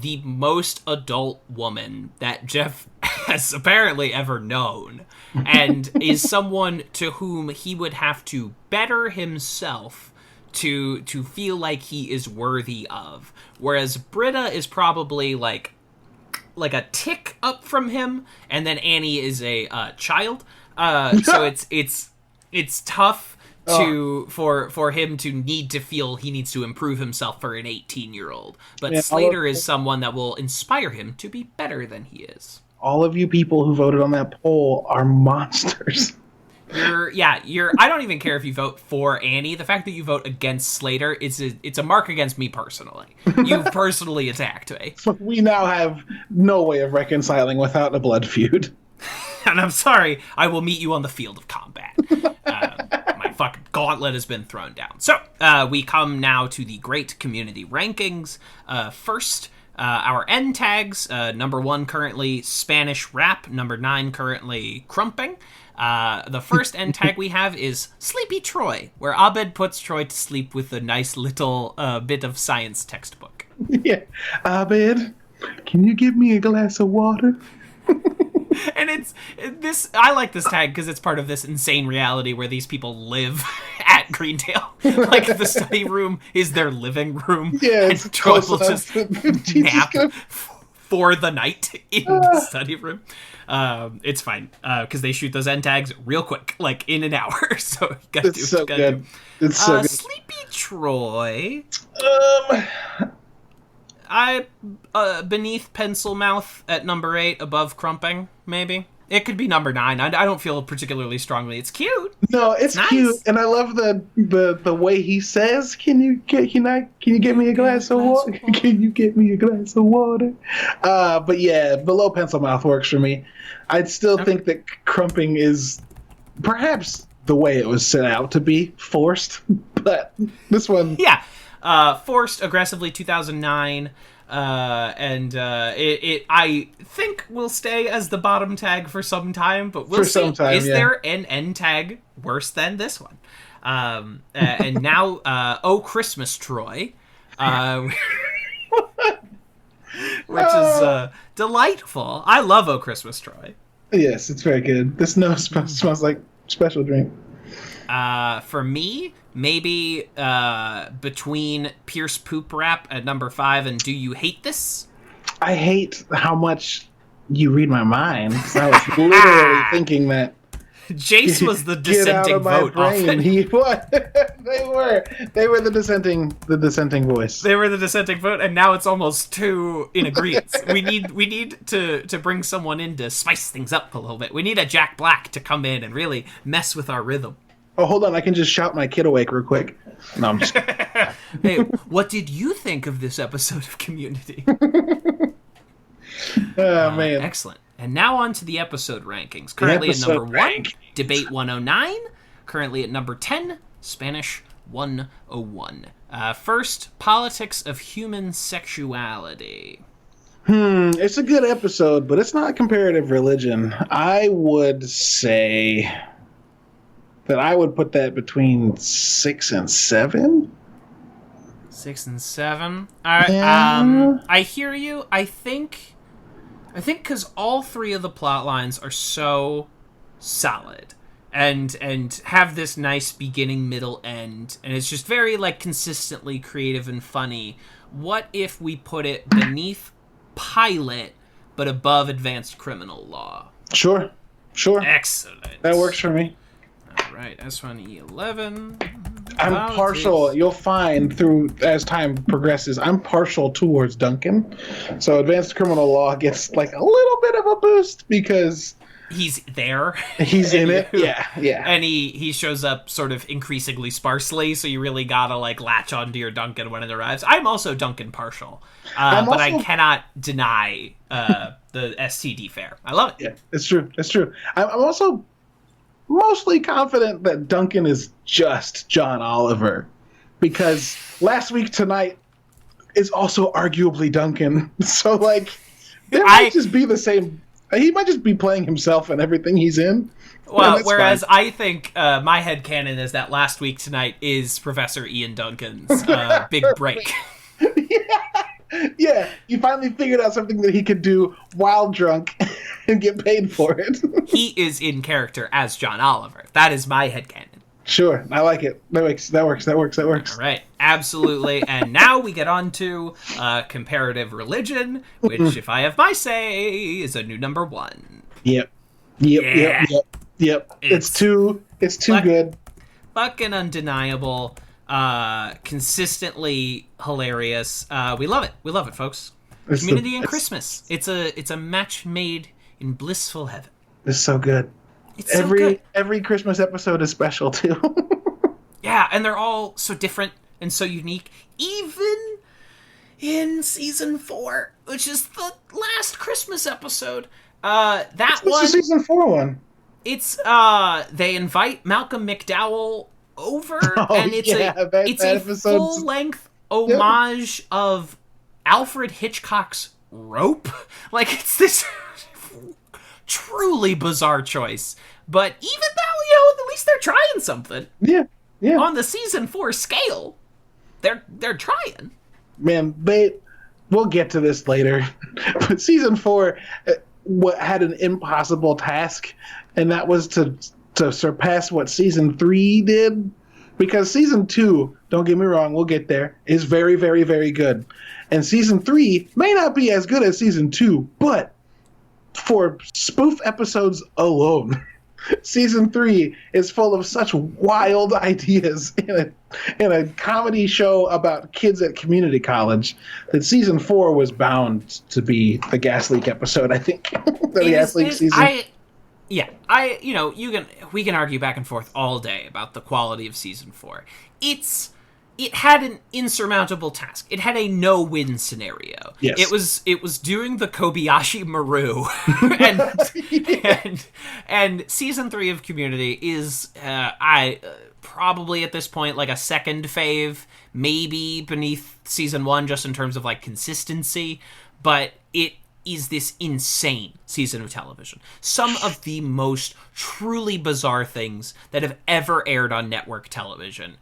the most adult woman that Jeff has apparently ever known, and is someone to whom he would have to better himself to feel like he is worthy of. Whereas Britta is probably, like a tick up from him, and then Annie is a child. So it's tough for him to need to feel he needs to improve himself for an 18-year-old. But Slater is someone that will inspire him to be better than he is. All of you people who voted on that poll are monsters. I don't even care if you vote for Annie. The fact that you vote against Slater it's a mark against me personally. You've personally attacked me. We now have no way of reconciling without a blood feud. And I'm sorry, I will meet you on the field of combat. My fucking gauntlet has been thrown down. So, we come now to the great Community rankings. First, our end tags. Number 1 currently Spanish Rap. Number 9 currently Crumping. The first end tag we have is Sleepy Troy, where Abed puts Troy to sleep with a nice little bit of science textbook. Yeah. Abed, can you give me a glass of water? And I like this tag because it's part of this insane reality where these people live at Greendale. Like, the study room is their living room. Yeah, it's and Troy will just nap for the night in the study room. It's fine, because they shoot those end tags real quick, like in an hour. So you gotta do what you gotta do. It's so good. Sleepy Troy. Beneath Pencil Mouth at number 8, above Crumping, maybe. It could be number 9. I don't feel particularly strongly. It's cute. No, it's nice. Cute, and I love the way he says, "Can you get me a glass of water? Can you get me a glass of water?" But yeah, below Pencil Mouth works for me. I'd still think that Crumping is perhaps the way it was set out to be, forced, but this one, forced, aggressively 2009. It I think will stay as the bottom tag for some time, but we'll For see. some time, Is yeah. there an end tag worse than this one? And now, Oh Christmas Troy, which is delightful. I love Oh Christmas Troy. Yes, it's very good. This smells like special drink. For me, maybe between Pierce Poop Rap at number 5 and Do You Hate This? I hate how much you read my mind. I was literally thinking that. Jace was the Get out dissenting of my vote brain. often. He what? They were the dissenting voice. They were the dissenting vote, and now it's almost two in agreement. We need to bring someone in to spice things up a little bit. We need a Jack Black to come in and really mess with our rhythm. Oh, hold on. I can just shout my kid awake real quick. No, I'm just kidding. Hey, what did you think of this episode of Community? Oh, man. Excellent. And now on to the episode rankings. Currently at number 1, rankings. Debate 109. Currently at number 10, Spanish 101. First, Politics of Human Sexuality. It's a good episode, but it's not comparative religion. I would say that I would put that between 6 and 7. 6 and 7. All right. Yeah. I hear you. I think because all three of the plot lines are so solid and have this nice beginning, middle, end, and it's just very like consistently creative and funny. What if we put it beneath Pilot but above Advanced Criminal Law? Sure. Excellent. That works for me. All right, S1E11. I'm partial. You'll find as time progresses, I'm partial towards Duncan. So Advanced Criminal Law gets like a little bit of a boost because He's there. he's in it. Yeah. And he shows up sort of increasingly sparsely, so you really gotta like latch onto your Duncan when it arrives. I'm also Duncan partial, but I cannot deny the STD fare. I love it. Yeah, it's true. I'm also mostly confident that Duncan is just John Oliver, because Last Week Tonight is also arguably Duncan. So like, it might just be the same. He might just be playing himself in everything he's in. Well, whereas fine. I think my headcanon is that Last Week Tonight is Professor Ian Duncan's big break. Yeah, he finally figured out something that he could do while drunk and get paid for it. He is in character as John Oliver. That is my headcanon. Sure, I like it. That works. All right, absolutely. And now we get on to comparative religion, which, if I have my say, is a new number 1. Yep. It's too good. Fucking undeniable. Consistently hilarious. We love it, folks. Community and Christmas. It's a match made in blissful heaven. It's so good. It's so good. Every Christmas episode is special too. Yeah, and they're all so different and so unique. Even in season 4, which is the last Christmas episode. What's the season 4 one? It's they invite Malcolm McDowell over, and it's a full length homage of Alfred Hitchcock's Rope. Like, it's this truly bizarre choice. But even though, at least they're trying something. Yeah. On the season 4 scale, they're trying. Man, we'll get to this later. But season 4 had an impossible task, and that was to surpass what season 3 did. Because season 2, don't get me wrong, we'll get there, is very, very, very good. And season 3 may not be as good as season 2, but for spoof episodes alone, season 3 is full of such wild ideas in a comedy show about kids at community college that season 4 was bound to be the gas leak episode, I think. The gas leak season. We can argue back and forth all day about the quality of season 4. It's it had an insurmountable task. It had a no-win scenario. Yes. It was doing the Kobayashi Maru, and season 3 of Community is probably at this point like a second fave, maybe beneath season 1, just in terms of like consistency. But it is this insane season of television. Some of the most truly bizarre things that have ever aired on network television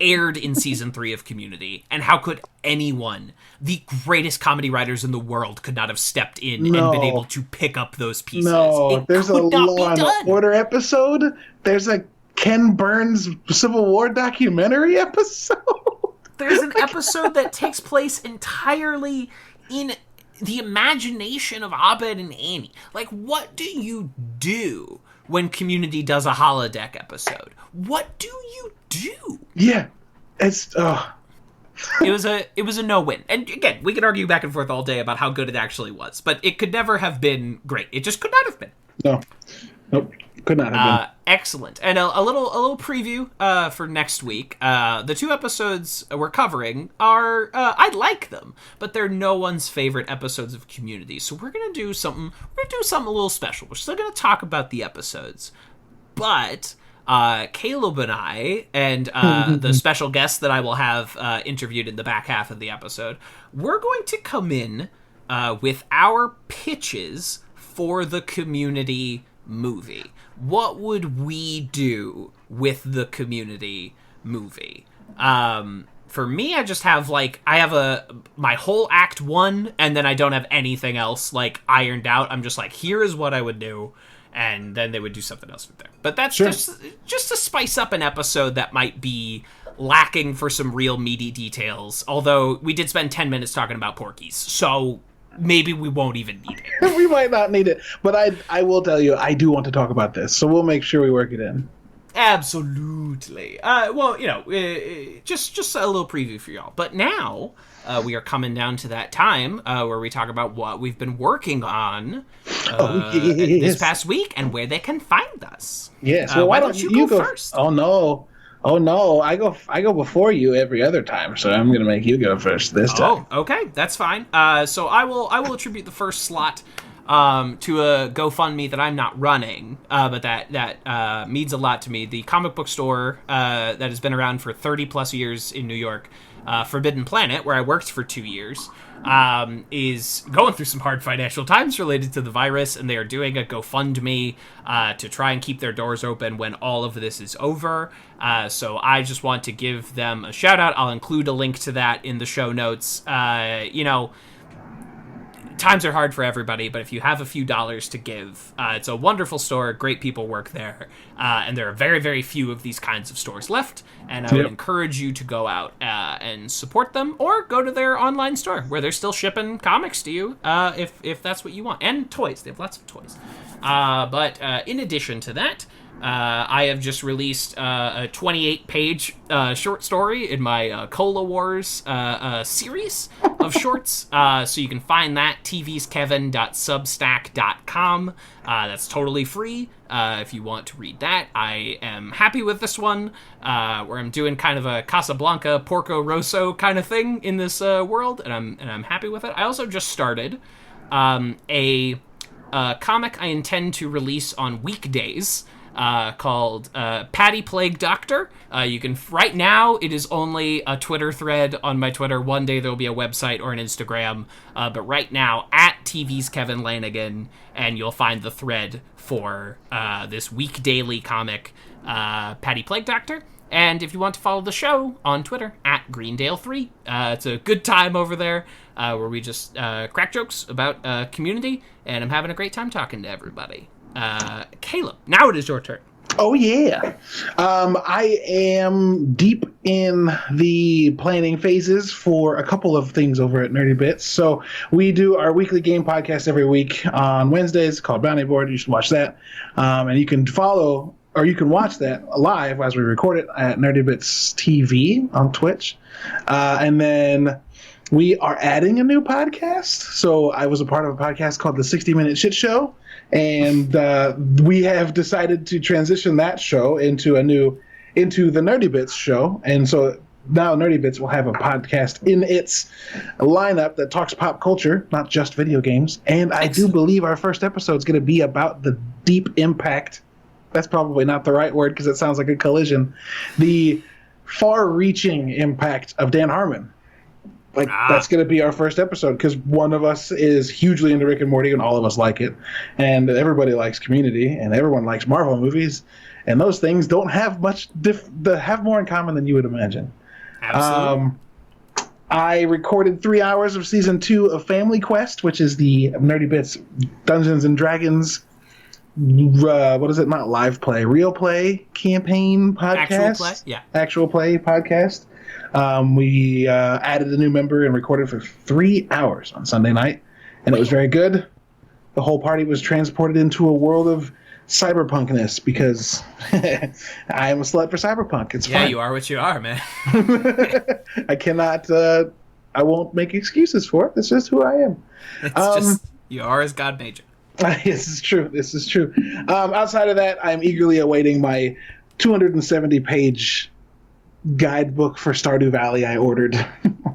aired in season 3 of Community, and how could anyone, the greatest comedy writers in the world, could not have stepped in and been able to pick up those pieces? No, there's a Law and Order episode. There's a Ken Burns Civil War documentary episode. There's an episode that takes place entirely in the imagination of Abed and Annie. Like, what do you do when Community does a holodeck episode? What do you do? Yeah, it's it was a no-win. And again, we could argue back and forth all day about how good it actually was, but it could never have been great. It just could not have been. No, nope, could not have been. Excellent. And a little preview for next week. The 2 episodes we're covering are I like them, but they're no one's favorite episodes of Community. So we're gonna do something. We're gonna do something a little special. We're still gonna talk about the episodes, but Caleb and I, and the special guest that I will have interviewed in the back half of the episode, we're going to come in with our pitches for the Community movie. What would we do with the Community movie? For me, I just have my whole act 1, and then I don't have anything else like ironed out. I'm just like, here is what I would do. And then they would do something else with there. But that's just to spice up an episode that might be lacking for some real meaty details. Although we did spend 10 minutes talking about Porkies, so maybe we won't even need it. We might not need it. But I will tell you, I do want to talk about this, so we'll make sure we work it in. Absolutely. Well, just a little preview for y'all. But now we are coming down to that time where we talk about what we've been working on this past week and where they can find us. Yes. Well, why don't you go first? Oh no! I go before you every other time, so I'm gonna make you go first this time. Oh, okay, that's fine. So I will attribute the first slot to a GoFundMe that I'm not running, but that means a lot to me. The comic book store that has been around for 30 plus years in New York, Forbidden Planet, where I worked for 2 years, is going through some hard financial times related to the virus, and they are doing a GoFundMe to try and keep their doors open when all of this is over. So I just want to give them a shout out. I'll include a link to that in the show notes. Times are hard for everybody, but if you have a few dollars to give, it's a wonderful store. Great people work there, and there are very, very few of these kinds of stores left. And I would encourage you to go out and support them, or go to their online store where they're still shipping comics to you, if that's what you want, and toys. They have lots of toys. But in addition to that, I have just released a 28-page short story in my Cola Wars series of shorts. So you can find that, tvskevin.substack.com. That's totally free if you want to read that. I am happy with this one, where I'm doing kind of a Casablanca, Porco Rosso kind of thing in this world, and I'm happy with it. I also just started a comic I intend to release on weekdays, called Patty Plague Doctor. You can right now it is only a Twitter thread on my Twitter. One day there will be a website or an Instagram, but right now at TV's Kevin Lanigan, and you'll find the thread for this week daily comic, Patty Plague Doctor. And if you want to follow the show on Twitter at Greendale3, it's a good time over there, where we just crack jokes about Community, and I'm having a great time talking to everybody. Caleb, now it is your turn. Oh, yeah. I am deep in the planning phases for a couple of things over at Nerdy Bits. So we do our weekly game podcast every week on Wednesdays called Bounty Board. You should watch that. And you can follow, or you can watch that live as we record it at Nerdy Bits TV on Twitch. And then we are adding a new podcast. So I was a part of a podcast called The 60-Minute Shit Show. And we have decided to transition that show into the Nerdy Bits show. And so now Nerdy Bits will have a podcast in its lineup that talks pop culture, not just video games. And I do believe our first episode is going to be about the deep impact. That's probably not the right word because it sounds like a collision. The far-reaching impact of Dan Harmon. That's going to be our first episode because one of us is hugely into Rick and Morty and all of us like it. And everybody likes Community and everyone likes Marvel movies. And those things don't have much have more in common than you would imagine. Absolutely. I recorded 3 hours of season 2 of Family Quest, which is the Nerdy Bits Dungeons and Dragons. What is it? Not live play, real play campaign podcast. Actual play, yeah. Actual play podcast. We added a new member and recorded for 3 hours on Sunday night, and it was very good. The whole party was transported into a world of cyberpunkness because I am a slut for cyberpunk. It's fun. Yeah, you are what you are, man. I cannot. I won't make excuses for it. It's just who I am. It's just you are as God made you. This is true. This is true. Outside of that, I'm eagerly awaiting my 270-page guidebook for Stardew Valley I ordered.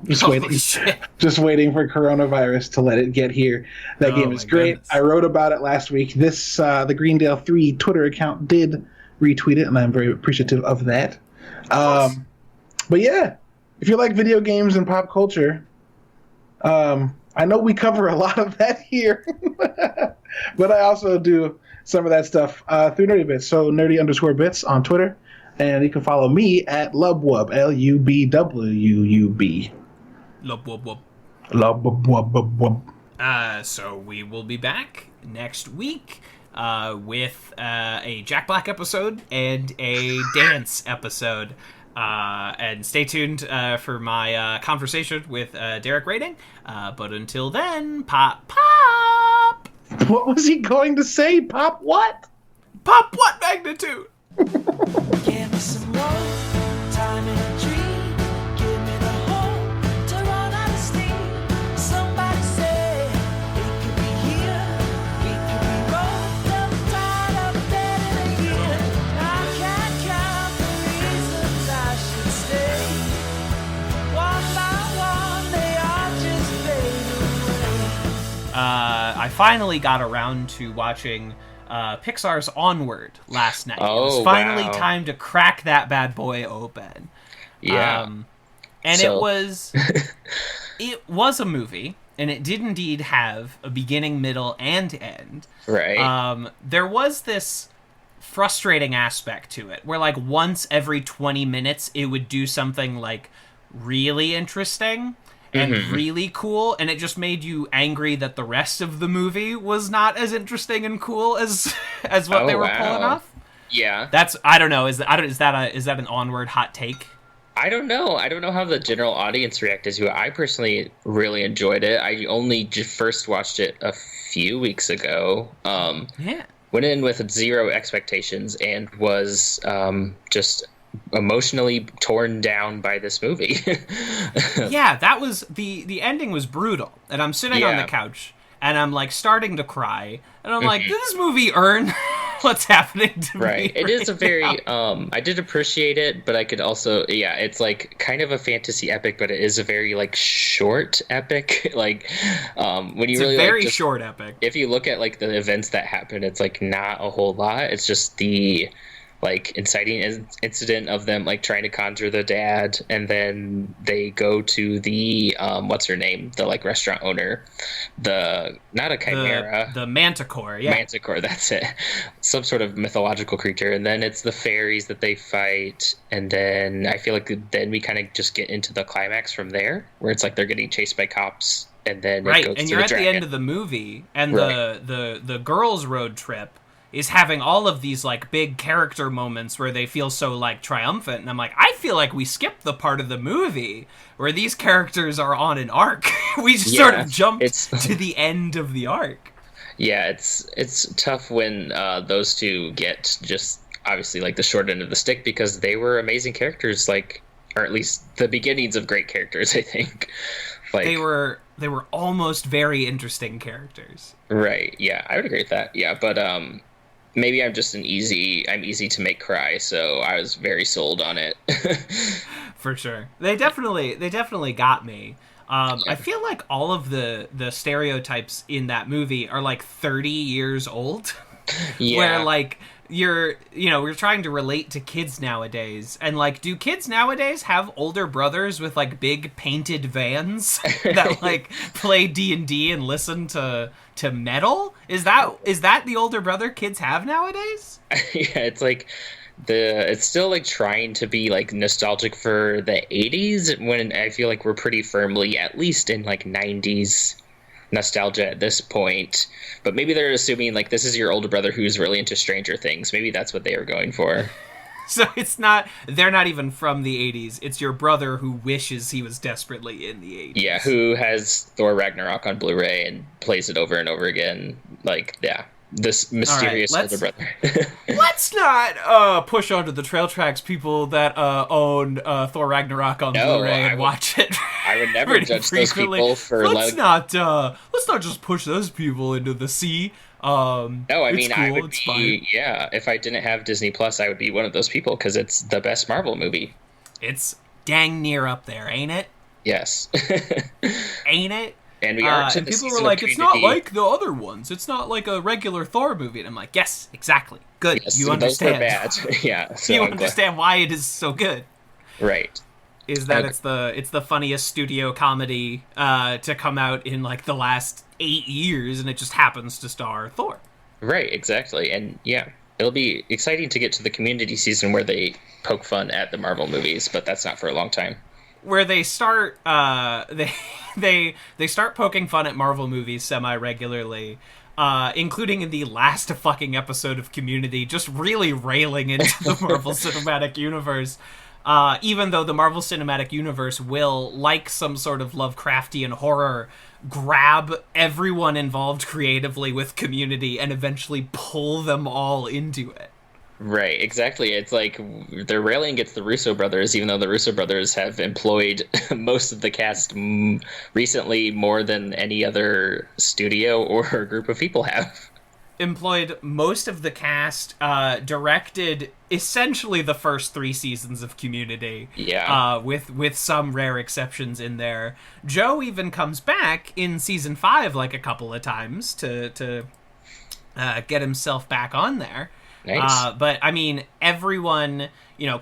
Just waiting for coronavirus to let it get here. That game is great. Goodness. I wrote about it last week. This the Greendale 3 Twitter account did retweet it, and I'm very appreciative of that. But yeah, if you like video games and pop culture, I know we cover a lot of that here, but I also do some of that stuff through Nerdy Bits. So nerdy_bits on Twitter. And you can follow me at Lubwub, LUBWUB. Lubwub. Lubwub. So we will be back next week with a Jack Black episode and a dance episode. And stay tuned for my conversation with Derek Reining. But until then, pop. What was he going to say? Pop what? Pop what magnitude? Give me some more time in a tree. Give me the hole to run out of steam. Somebody say it could be here. We could be both the tide of dead in a year. I can't count the reasons I should stay. One by one, they all just fade away. I finally got around to watching Pixar's Onward last night. Oh, it was finally wow. time to crack that bad boy open. Yeah. And So- it was a movie, and it did indeed have a beginning, middle, and end. Right. There was this frustrating aspect to it, where like once every 20 minutes it would do something like really interesting and really cool, and it just made you angry that the rest of the movie was not as interesting and cool as what they were pulling off. Yeah. I don't know. Is that an Onward hot take? I don't know. I don't know how the general audience reacted to it. I personally really enjoyed it. I only first watched it a few weeks ago. Yeah. Went in with zero expectations and was just emotionally torn down by this movie. Yeah, that was the ending was brutal, and I'm sitting on the couch and I'm like starting to cry, and I'm like, did this movie earn what's happening to me? Right. It is a very I did appreciate it, but I could also it's like kind of a fantasy epic, but it is a very like short epic. Like when you It's really a very like, short epic. if you look at like the events that happen, it's like not a whole lot. It's just the like inciting incident of them like trying to conjure the dad, and then they go to the what's her name, the like restaurant owner, the not a chimera, the manticore. Yeah, manticore, that's it, some sort of mythological creature, and then it's the fairies that they fight, and then I feel like then we kind of just get into the climax from there, where it's like they're getting chased by cops, and then right, it goes and to you're the at dragon. the end of the movie, and Right. the girls' road trip is having all of these like big character moments where they feel so like triumphant, and I'm like, I feel like we skipped the part of the movie where these characters are on an arc. We just sort of jumped to the end of the arc. Yeah, it's tough when those two get just obviously like the short end of the stick, because they were amazing characters, like, or at least the beginnings of great characters, I think. Like They were almost very interesting characters. right, yeah, I would agree with that. Yeah, but maybe I'm just I'm easy to make cry, so I was very sold on it. For sure. They definitely got me. I feel like all of the stereotypes in that movie are like 30 years old. Yeah. Where like we're trying to relate to kids nowadays, and like, do kids nowadays have older brothers with like big painted vans that like play D&D and listen to metal? Is that the older brother kids have nowadays? Yeah, it's like it's still like trying to be like nostalgic for the 80s, when I feel like we're pretty firmly at least in like 90s nostalgia at this point. But maybe they're assuming like this is your older brother who's really into Stranger Things. Maybe that's what they were going for. So they're not even from the 80s. It's your brother who wishes he was desperately in the 80s. Yeah, who has Thor Ragnarok on Blu-ray and plays it over and over again. Like, yeah, this mysterious older brother. Let's not push onto the trail tracks people that own Thor Ragnarok on Blu-ray and watch it. I would never judge those people for let's not just push those people into the sea. No, I mean, cool, I would be, yeah, if I didn't have Disney Plus, I would be one of those people, because it's the best Marvel movie. It's dang near up there, ain't it? Yes. Ain't it? And we are and people were like, it's not like the other ones. It's not like a regular Thor movie. And I'm like, yes, exactly. Good. Yes, you understand. Those were bad. Yeah. So you understand why it is so good. Right. Is that it's the funniest studio comedy to come out in like the last 8 years, and it just happens to star Thor. Right, exactly. And yeah, it'll be exciting to get to the Community season where they poke fun at the Marvel movies, but that's not for a long time. Where they start they start poking fun at Marvel movies semi-regularly, including in the last fucking episode of Community, just really railing into the Marvel Cinematic Universe. Even though the Marvel Cinematic Universe will, like some sort of Lovecraftian horror, grab everyone involved creatively with Community and eventually pull them all into it. Right, exactly. It's like they're railing against the Russo brothers, even though the Russo brothers have employed most of the cast recently more than any other studio or group of people have. Employed most of the cast, directed essentially the first 3 seasons of Community. Yeah. With some rare exceptions in there. Joe even comes back in season 5 like a couple of times to get himself back on there. Nice. But I mean, everyone,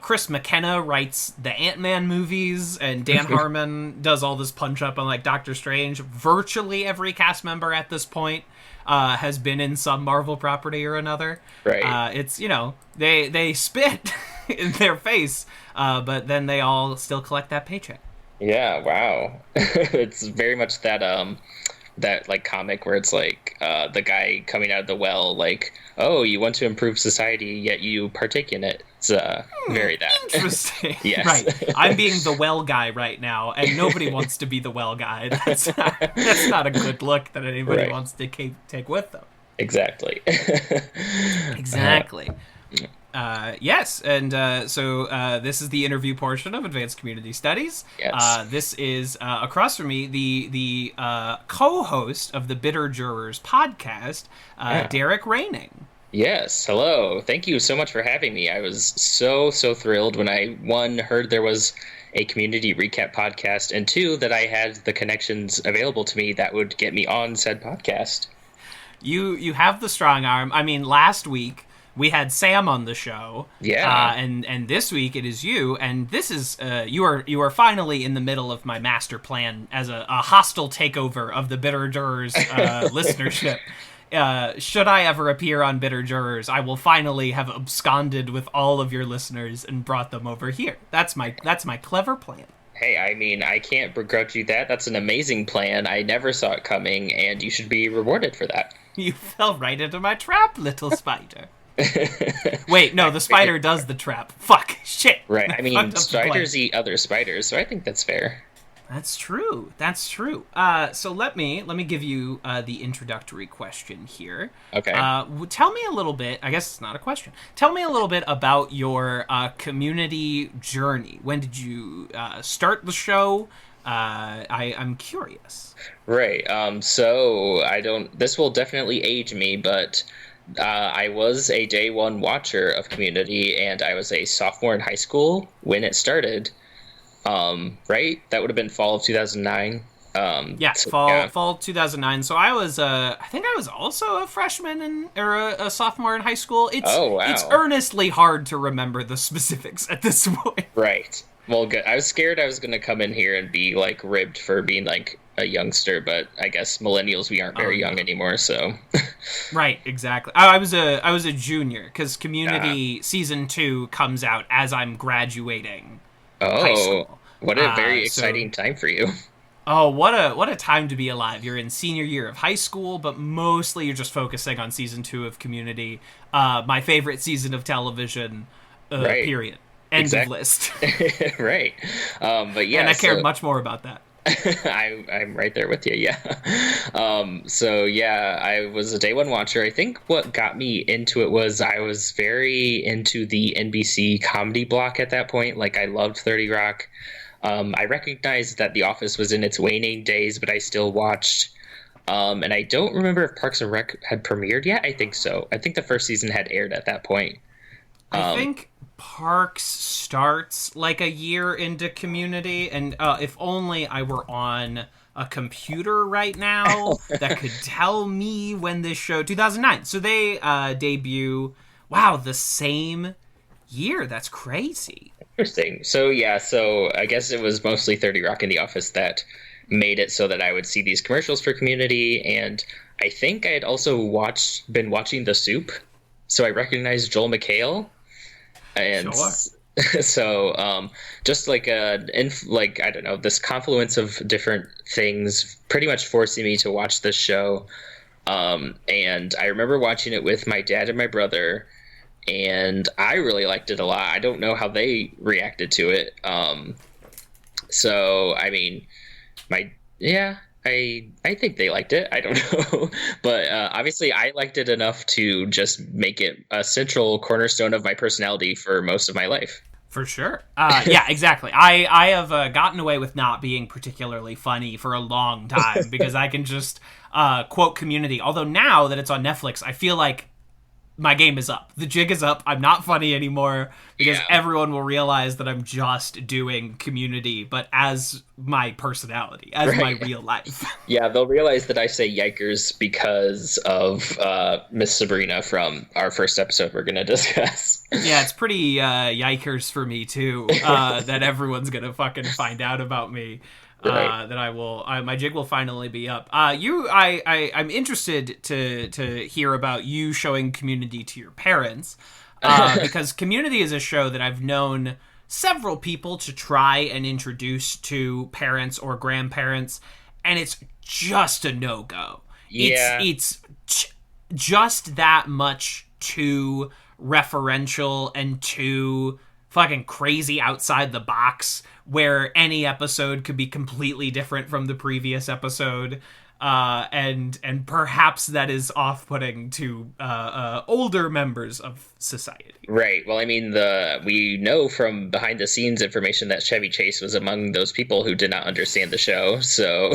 Chris McKenna writes the Ant-Man movies, and Dan Harmon does all this punch up on like Doctor Strange. Virtually every cast member at this point has been in some Marvel property or another. Right. It's, they spit in their face, but then they all still collect that paycheck. Yeah, wow. It's very much that like comic where it's like the guy coming out of the well, like, oh, you want to improve society, yet you partake in it. It's very that. Interesting. Yes. Right. I'm being the well guy right now, and nobody wants to be the well guy. That's not a good look that anybody wants to take with them. Exactly. Exactly. Yes, and so this is the interview portion of Advanced Community Studies. Yes. This is across from me the co-host of the Bitter Jurors podcast, Derek Reining. Yes, hello. Thank you so much for having me. I was so thrilled when I, 1, heard there was a community recap podcast, and 2, that I had the connections available to me that would get me on said podcast. You have the strong arm. I mean, last week we had Sam on the show. Yeah. And this week it is you, and this is you are finally in the middle of my master plan as a hostile takeover of the Bitter Jurors listenership. Should I ever appear on Bitter Jurors, I will finally have absconded with all of your listeners and brought them over here. That's my clever plan. Hey, I mean, I can't begrudge you that. That's an amazing plan. I never saw it coming, and you should be rewarded for that. You fell right into my trap, little spider. Wait, no, the spider does the trap. Fuck, shit. Right, I mean, spiders eat other spiders, so I think that's fair. That's true. So let me give you the introductory question here. Okay. Tell me a little bit. I guess it's not a question. Tell me a little bit about your community journey. When did you start the show? I'm curious. Right. So this will definitely age me, but I was a day one watcher of Community, and I was a sophomore in high school when it started. Right? That would have been fall of 2009. Yeah, So, fall 2009. So I think I was also a freshman or a sophomore in high school. Oh, wow. It's earnestly hard to remember the specifics at this point. Right. Well, good. I was scared I was going to come in here and be like ribbed for being like a youngster, but I guess millennials, we aren't very young anymore, so. Right, exactly. I was a junior because Community season 2 comes out as I'm graduating high school. What a very So- exciting time for you. Oh, what a time to be alive. You're in senior year of high school, but mostly you're just focusing on season 2 of Community. My favorite season of television, Right. period. End Exactly. of list. Right. But yeah. And I cared much more about that. I'm right there with you, yeah. So yeah, I was a day one watcher. I think what got me into it was I was very into the NBC comedy block at that point. Like, I loved 30 Rock. I recognized that The Office was in its waning days, but I still watched. And I don't remember if Parks and Rec had premiered yet. I think so. I think the first season had aired at that point. I think Parks starts like a year into Community, and if only I were on a computer right now that could tell me when this show 2009. So they debut. Wow, the same year. That's crazy. Interesting. So yeah, so I guess it was mostly 30 Rock and The Office that made it so that I would see these commercials for Community, and I think I had also been watching The Soup, so I recognized Joel McHale, and Sure. so just like I don't know, this confluence of different things pretty much forcing me to watch this show, and I remember watching it with my dad and my brother. And I really liked it a lot. I don't know how they reacted to it. So I mean, I think they liked it. I don't know, but obviously I liked it enough to just make it a central cornerstone of my personality for most of my life. For sure. Yeah, exactly. I have gotten away with not being particularly funny for a long time because I can just quote Community. Although now that it's on Netflix, I feel like my game is up. The jig is up. I'm not funny anymore because everyone will realize that I'm just doing Community, but as my personality, as my real life. Yeah, they'll realize that I say yikers because of Miss Sabrina from our first episode we're going to discuss. Yeah, it's pretty yikers for me, too, that everyone's going to fucking find out about me. Right. That my jig will finally be up. I'm interested to hear about you showing Community to your parents, because Community is a show that I've known several people to try and introduce to parents or grandparents, and it's just a no-go. Yeah. It's just that much too referential and too fucking crazy outside the box, where any episode could be completely different from the previous episode, and perhaps that is off-putting to older members of society. Right. Well, I mean, we know from behind-the-scenes information that Chevy Chase was among those people who did not understand the show, so...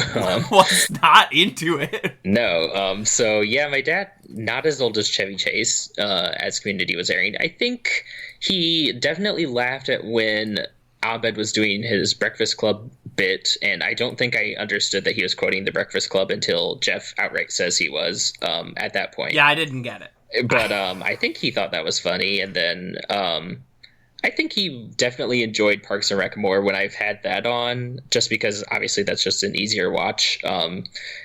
was not into it. No. So, yeah, my dad, not as old as Chevy Chase, as Community was airing. I think he definitely laughed at when Abed was doing his Breakfast Club bit, and I don't think I understood that he was quoting the Breakfast Club until Jeff outright says he was at that point. Yeah, I didn't get it. But I think he thought that was funny, and then I think he definitely enjoyed Parks and Rec more when I've had that on, just because obviously that's just an easier watch,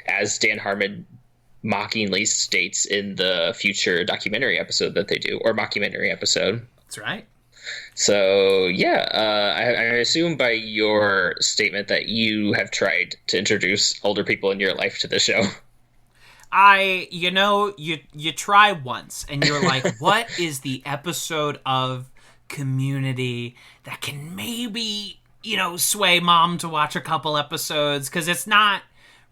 as Dan Harmon mockingly states in the future documentary episode that they do, or mockumentary episode. That's right. So, yeah, I assume by your statement that you have tried to introduce older people in your life to the show. You try once, and you're like, what is the episode of Community that can maybe, sway mom to watch a couple episodes? Because it's not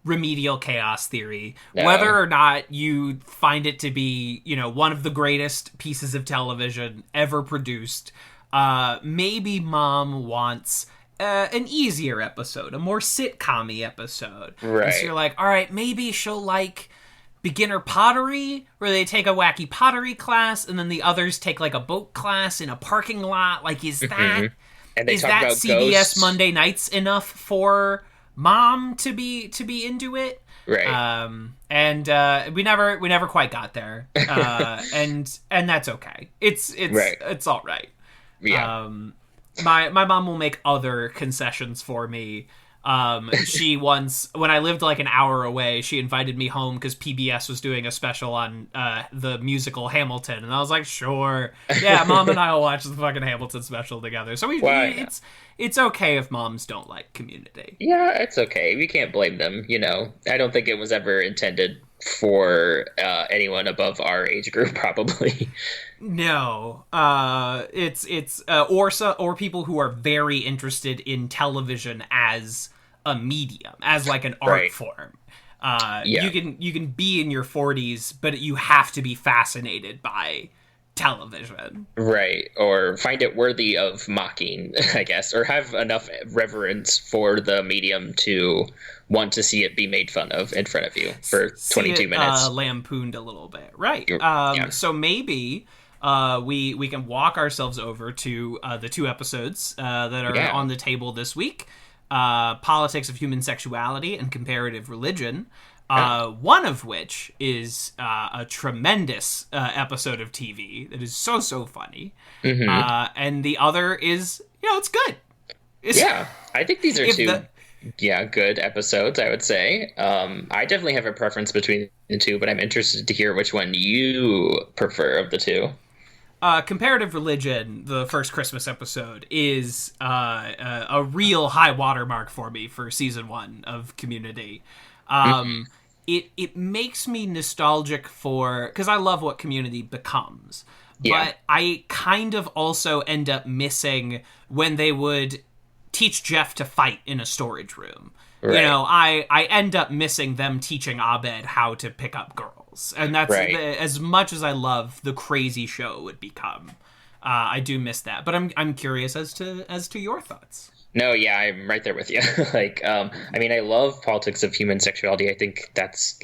Remedial Chaos Theory. No. Whether or not you find it to be, one of the greatest pieces of television ever produced, maybe mom wants an easier episode, a more sitcom-y episode. Right. And so you're like, all right, maybe she'll like beginner pottery, where they take a wacky pottery class, and then the others take like a boat class in a parking lot. Like, is that And they is talk that about CBS ghosts. Monday nights enough for mom to be into it? Right. And we never quite got there. And that's okay. It's all right. Yeah. My mom will make other concessions for me. She once, when I lived like an hour away, she invited me home because PBS was doing a special on the musical Hamilton, and I was like, sure, yeah, mom and I will watch the fucking Hamilton special together. So it's okay if moms don't like Community. Yeah, it's okay. We can't blame them. I don't think it was ever intended for anyone above our age group, probably. No, it's or people who are very interested in television as a medium, as like an art form. You can be in your 40s, but you have to be fascinated by television, right? Or find it worthy of mocking, I guess, or have enough reverence for the medium to want to see it be made fun of in front of you for 22 minutes, lampooned a little bit, right? Yeah. So maybe we can walk ourselves over to the 2 episodes that are on the table this week: Politics of Human Sexuality and Comparative Religion. One of which is a tremendous episode of TV that is so funny, and the other is, it's good. I think these are two good episodes, I would say. I definitely have a preference between the two, but I'm interested to hear which one you prefer of the two. Comparative Religion, the first Christmas episode, is a real high watermark for me for season 1 of Community. It makes me nostalgic because I love what Community becomes. But I kind of also end up missing when they would teach Jeff to fight in a storage room. Right. I end up missing them teaching Abed how to pick up girls. And that's as much as I love the crazy show it would become. I do miss that. But I'm curious as to your thoughts. No, yeah, I'm right there with you. I love Politics of Human Sexuality. I think that's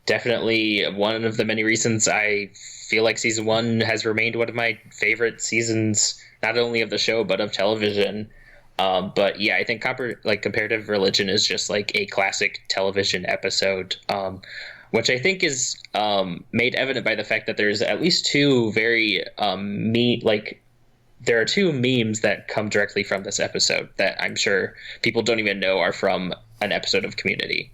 definitely one of the many reasons I feel like season 1 has remained one of my favorite seasons, not only of the show but of television. But yeah, I think Comparative Religion is just a classic television episode, which I think is made evident by the fact that there's at least 2 very there are 2 memes that come directly from this episode that I'm sure people don't even know are from an episode of Community.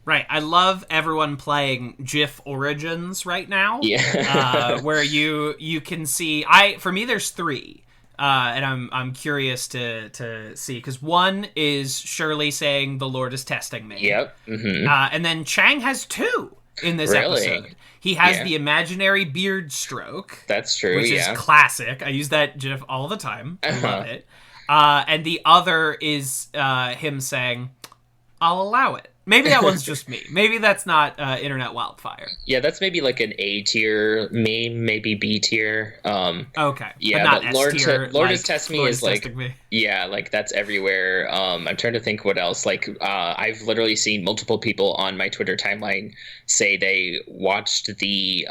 Right. I love everyone playing GIF Origins right now. Yeah. Where you can see for me there's 3. And I'm curious to see, because one is Shirley saying the Lord is testing me. Yep. Mm-hmm. And then Chang has 2 in this episode. He has the imaginary beard stroke. That's true, which is classic. I use that GIF all the time. I love it. And the other is him saying, I'll allow it. Maybe that one's just me. Maybe that's not internet wildfire. Yeah, that's maybe an A tier meme, maybe B tier. Okay. Yeah, but Lord is test me is me. Yeah, that's everywhere. I'm trying to think what else. I've literally seen multiple people on my Twitter timeline say they watched the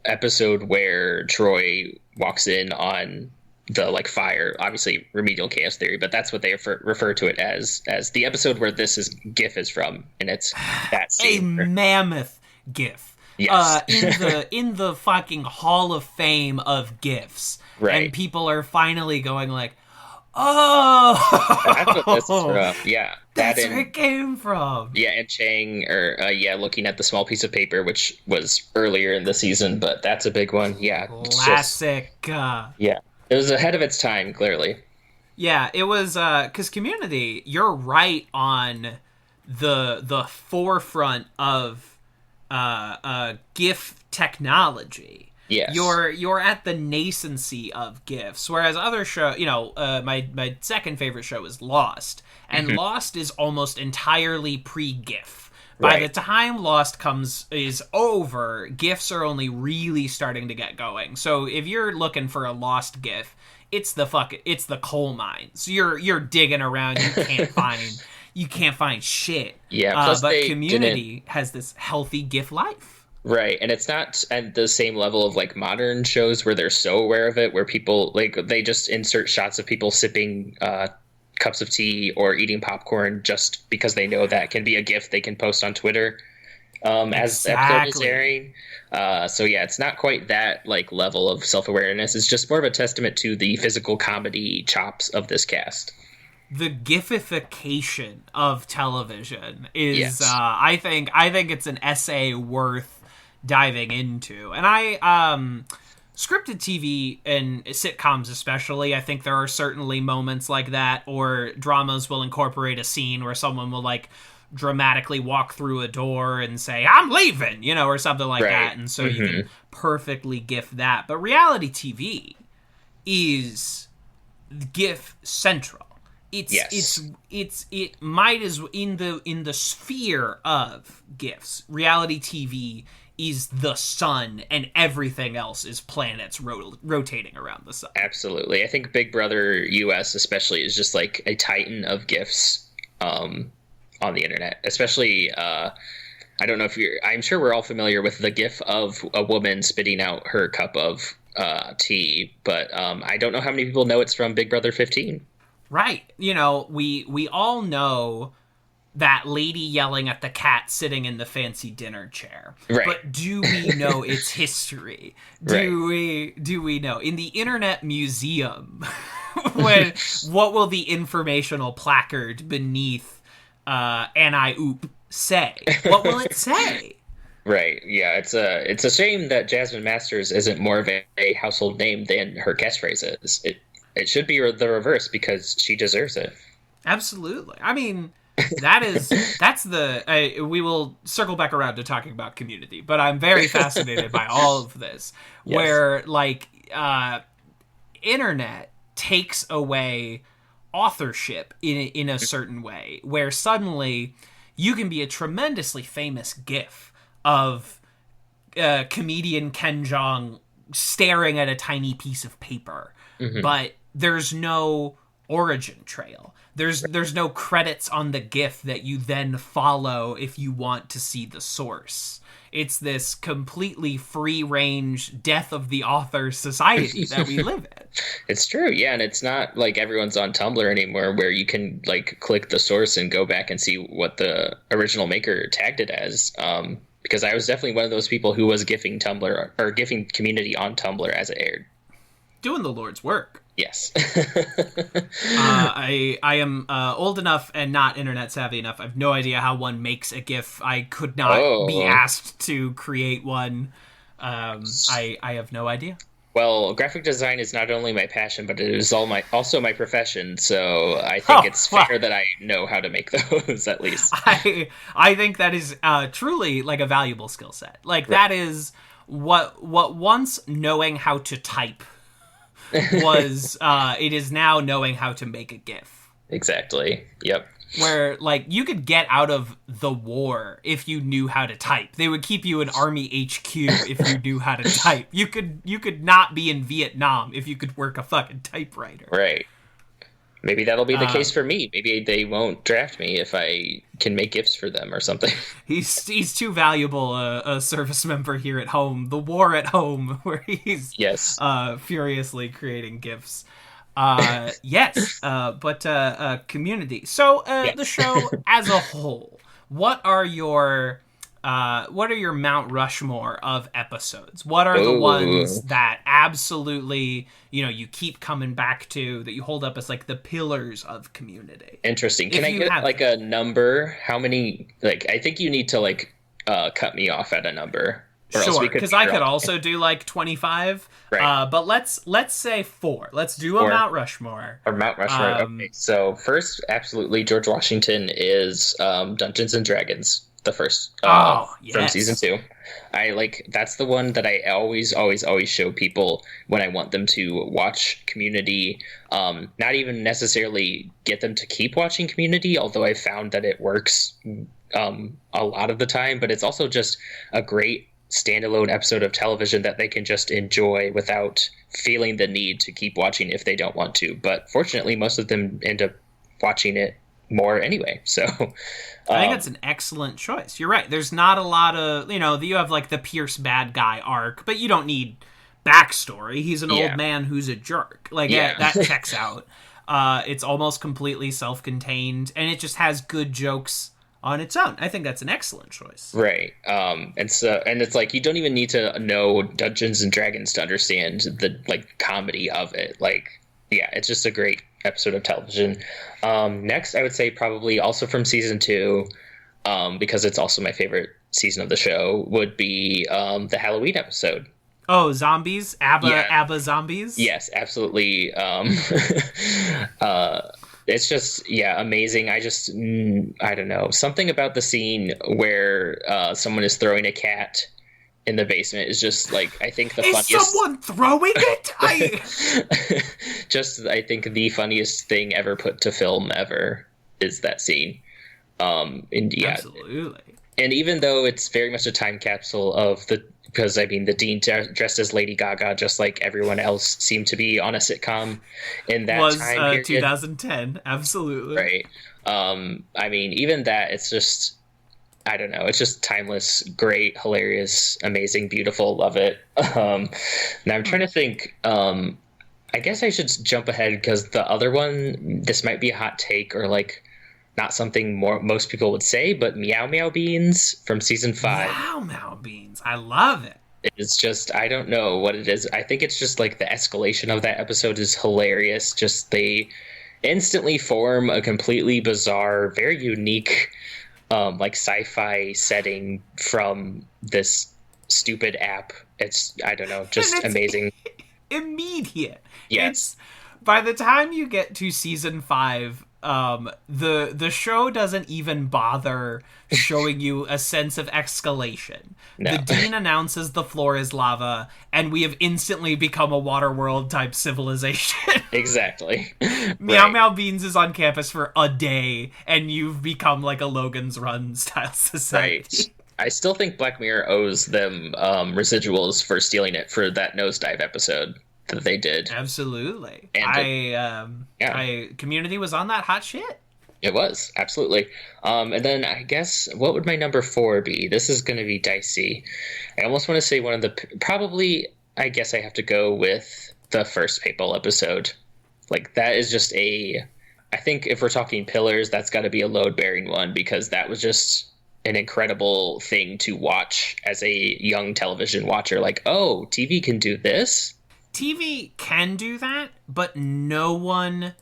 episode where Troy walks in on the fire, obviously remedial chaos theory, but that's what they refer to it as the episode where this GIF is from, and it's that scene. A mammoth GIF. Yes. In the fucking Hall of Fame of GIFs. Right. And people are finally going oh, that's what this is from. Yeah. That's where it came from. Yeah, and Chang, looking at the small piece of paper, which was earlier in the season, but that's a big one. Yeah. Classic. Yeah. It was ahead of its time, clearly. Yeah, it was, because Community, you're right on the forefront of GIF technology. Yes. You're at the nascency of GIFs, whereas other show, my second favorite show is Lost, and Lost is almost entirely pre-GIF. By the time Lost is over, GIFs are only really starting to get going. So if you're looking for a Lost GIF, it's the coal mines. You're digging around, you you can't find shit. Yeah, plus but they Community has this healthy GIF life. Right, and it's not at the same level of like modern shows where they're so aware of it, where people like they just insert shots of people sipping cups of tea or eating popcorn just because they know that can be a GIF they can post on Twitter as the episode is airing. So yeah, it's not quite that like level of self-awareness. It's just more of a testament to the physical comedy chops of this cast. The Gifification of television is, Yes. I think it's an essay worth diving into. And scripted TV and sitcoms especially, I think there are certainly moments like that, or dramas will incorporate a scene where someone will like dramatically walk through a door and say, I'm leaving, or something like that. And so you can perfectly GIF that. But reality TV is GIF central. It might as in the sphere of GIFs. Reality TV is the sun, and everything else is planets rotating around the sun. Absolutely. I think Big Brother US especially is just like a titan of GIFs on the internet. Especially, I don't know if I'm sure we're all familiar with the GIF of a woman spitting out her cup of tea, but I don't know how many people know it's from Big Brother 15. Right. We all know that lady yelling at the cat sitting in the fancy dinner chair. Right. But do we know its history? Do we know? In the Internet Museum, what will the informational placard beneath Anti-Oop say? What will it say? Right. Yeah, it's a shame that Jasmine Masters isn't more of a household name than her catchphrase is. It should be the reverse because she deserves it. Absolutely. I mean, we will circle back around to talking about Community, but I'm very fascinated by all of this, where internet takes away authorship in a certain way, where suddenly you can be a tremendously famous GIF of comedian Ken Jeong staring at a tiny piece of paper, but there's no origin trail. There's no credits on the GIF that you then follow if you want to see the source. It's this completely free-range death of the author society that we live in. It's true, yeah, and it's not like everyone's on Tumblr anymore where you can like click the source and go back and see what the original maker tagged it as. Because I was definitely one of those people who was GIFing Tumblr or GIFing Community on Tumblr as it aired. Doing the Lord's work. Yes. I am old enough and not internet savvy enough. I have no idea how one makes a GIF. I could not be asked to create one. I have no idea. Well, graphic design is not only my passion, but it is also my profession. So I think it's fair that I know how to make those at least. I think that is truly like a valuable skill set. Like that is what once knowing how to type was it is now knowing how to make a GIF. Exactly. Yep. Where like you could get out of the war if you knew how to type. They would keep you in Army HQ if you knew how to type. You could not be in Vietnam if you could work a fucking typewriter. Right. Maybe that'll be the case for me. Maybe they won't draft me if I can make GIFs for them or something. He's too valuable a service member here at home. The war at home, where he's furiously creating GIFs. But Community. So the show as a whole, what are your Mount Rushmore of episodes? What are the ones that absolutely, you keep coming back to, that you hold up as like the pillars of Community? Interesting. Can I get like a number? How many? Like, I think you need to like cut me off at a number. Sure, because I could also do like 25. Right. But let's say 4. Let's do a Mount Rushmore. Or Mount Rushmore. Okay. So first, absolutely, George Washington is Dungeons and Dragons. The first from season 2. That's the one that I always show people when I want them to watch Community. Not even necessarily get them to keep watching Community, although I found that it works a lot of the time. But it's also just a great standalone episode of television that they can just enjoy without feeling the need to keep watching if they don't want to. But fortunately, most of them end up watching it more anyway. So I think that's an excellent choice. You're right. There's not a lot of, you have like the Pierce bad guy arc, but you don't need backstory. He's an old man who's a jerk. Like, that checks out. It's almost completely self-contained, and it just has good jokes on its own. I think that's an excellent choice. Right. And it's like, you don't even need to know Dungeons and Dragons to understand the like comedy of it. Like, yeah, it's just a great episode of television. Next, I would say probably also from season 2, because it's also my favorite season of the show, would be the Halloween episode. Oh, zombies? ABBA zombies? Yes, absolutely. It's just, amazing. I don't know. Something about the scene where someone is throwing a cat in the basement is just like, I think the funniest. Is someone throwing it? I think the funniest thing ever put to film ever is that scene. Absolutely. And even though it's very much a time capsule because the Dean dressed as Lady Gaga, just like everyone else seemed to be on a sitcom in that time period. 2010, absolutely. Right. Even that, it's just, I don't know, it's just timeless, great, hilarious, amazing, beautiful, love it. Now I'm trying to think, I guess I should jump ahead because the other one, this might be a hot take or like not something most people would say, but Meow Meow Beans from season 5. Meow Meow Beans, I love it. It's just, I don't know what it is. I think it's just like the escalation of that episode is hilarious. Just they instantly form a completely bizarre, very unique, like sci-fi setting from this stupid app. It's, I don't know, just amazing. Immediate. Yes. By the time you get to season 5, the show doesn't even bother showing you a sense of escalation. No. The Dean announces the floor is lava, and we have instantly become a Waterworld type civilization. Exactly. Meow Meow Beans is on campus for a day, and you've become like a Logan's Run style society. Right. I still think Black Mirror owes them residuals for stealing it for that nosedive episode that they did. Absolutely. And Community was on that hot shit. It was, absolutely. And then I guess, what would my number 4 be? This is going to be dicey. I almost want to say one of the, probably, I guess I have to go with the first PayPal episode. Like, that is just I think if we're talking pillars, that's got to be a load-bearing one, because that was just an incredible thing to watch as a young television watcher. Like, oh, TV can do this? TV can do that, but no one...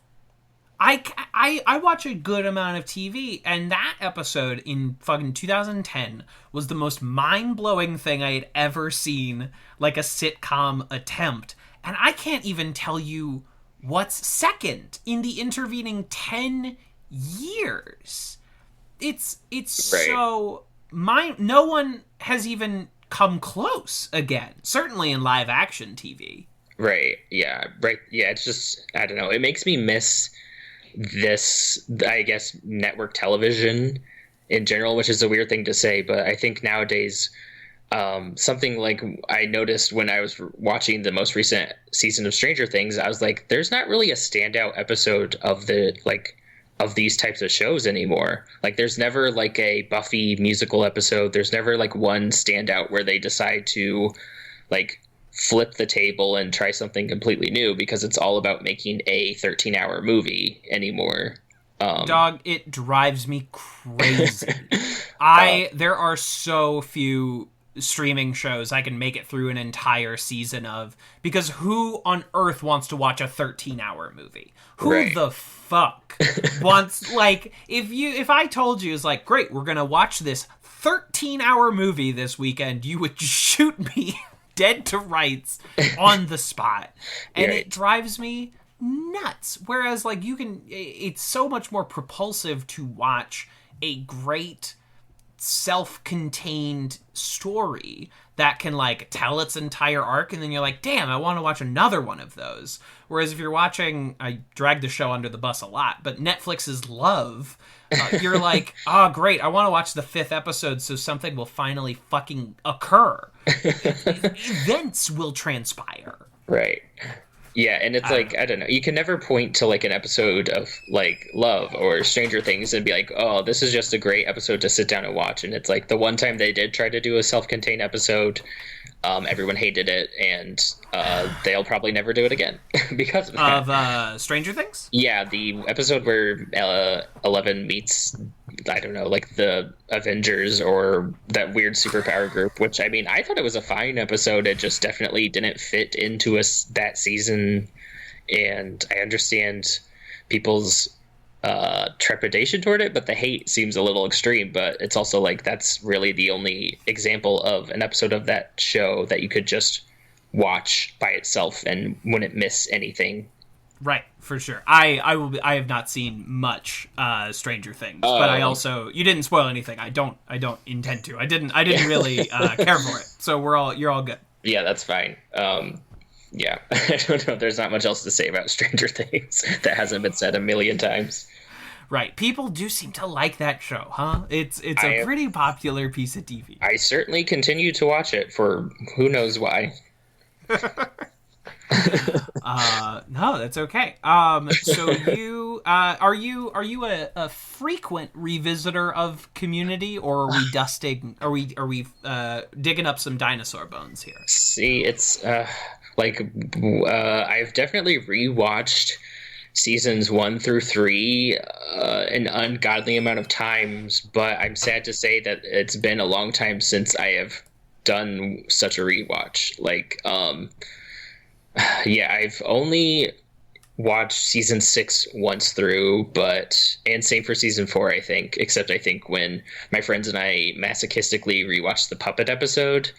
I watch a good amount of TV, and that episode in fucking 2010 was the most mind-blowing thing I had ever seen, like a sitcom attempt. And I can't even tell you what's second in the intervening 10 years. It's right. So... no one has even come close again, certainly in live-action TV. Right, yeah, right, yeah, it's just, I don't know, it makes me miss this, I guess, network television in general, which is a weird thing to say, but I think nowadays, something like I noticed when I was watching the most recent season of Stranger Things, I was like, there's not really a standout episode of these types of shows anymore. Like, there's never like a Buffy musical episode, there's never like one standout where they decide to like flip the table and try something completely new, because it's all about making a 13-hour movie anymore. Dog, it drives me crazy. There are so few streaming shows I can make it through an entire season of, because who on earth wants to watch a 13-hour movie? Who the fuck wants, like, if I told you, it's like, great, we're gonna watch this 13-hour movie this weekend, you would shoot me dead to rights on the spot. And it drives me nuts. Whereas, like, it's so much more propulsive to watch a great self-contained story that can, like, tell its entire arc, and then you're like, damn, I want to watch another one of those. Whereas if you're watching, I drag the show under the bus a lot, but Netflix's Love, you're like, oh, great, I want to watch the 5th episode so something will finally fucking occur. Events will transpire. Right. Yeah, and it's like, I don't know, you can never point to like an episode of like Love or Stranger Things and be like, oh, this is just a great episode to sit down and watch. And it's like the one time they did try to do a self-contained episode, everyone hated it, and they'll probably never do it again because of that. Of Stranger Things? Yeah, the episode where Eleven meets, I don't know, like the Avengers or that weird superpower group, which, I mean, I thought it was a fine episode. It just definitely didn't fit into that season, and I understand people's trepidation toward it, but the hate seems a little extreme. But it's also like that's really the only example of an episode of that show that you could just watch by itself and wouldn't miss anything. Right, for sure. I have not seen much Stranger Things, but I also, you didn't spoil anything. I don't intend to. I didn't really care for it. So you're all good. Yeah, that's fine. Yeah, I don't know. There's not much else to say about Stranger Things that hasn't been said a million times. Right. People do seem to like that show, huh? It's a pretty popular piece of TV. I certainly continue to watch it for who knows why. No, that's okay. So you are you a frequent revisitor of Community, or are we dusting? Are we digging up some dinosaur bones here? See, it's I've definitely rewatched seasons 1 through 3 an ungodly amount of times, but I'm sad to say that it's been a long time since I have done such a rewatch. Yeah, I've only watched season 6 once through, and same for season 4, I think, except I think when my friends and I masochistically rewatched the puppet episode,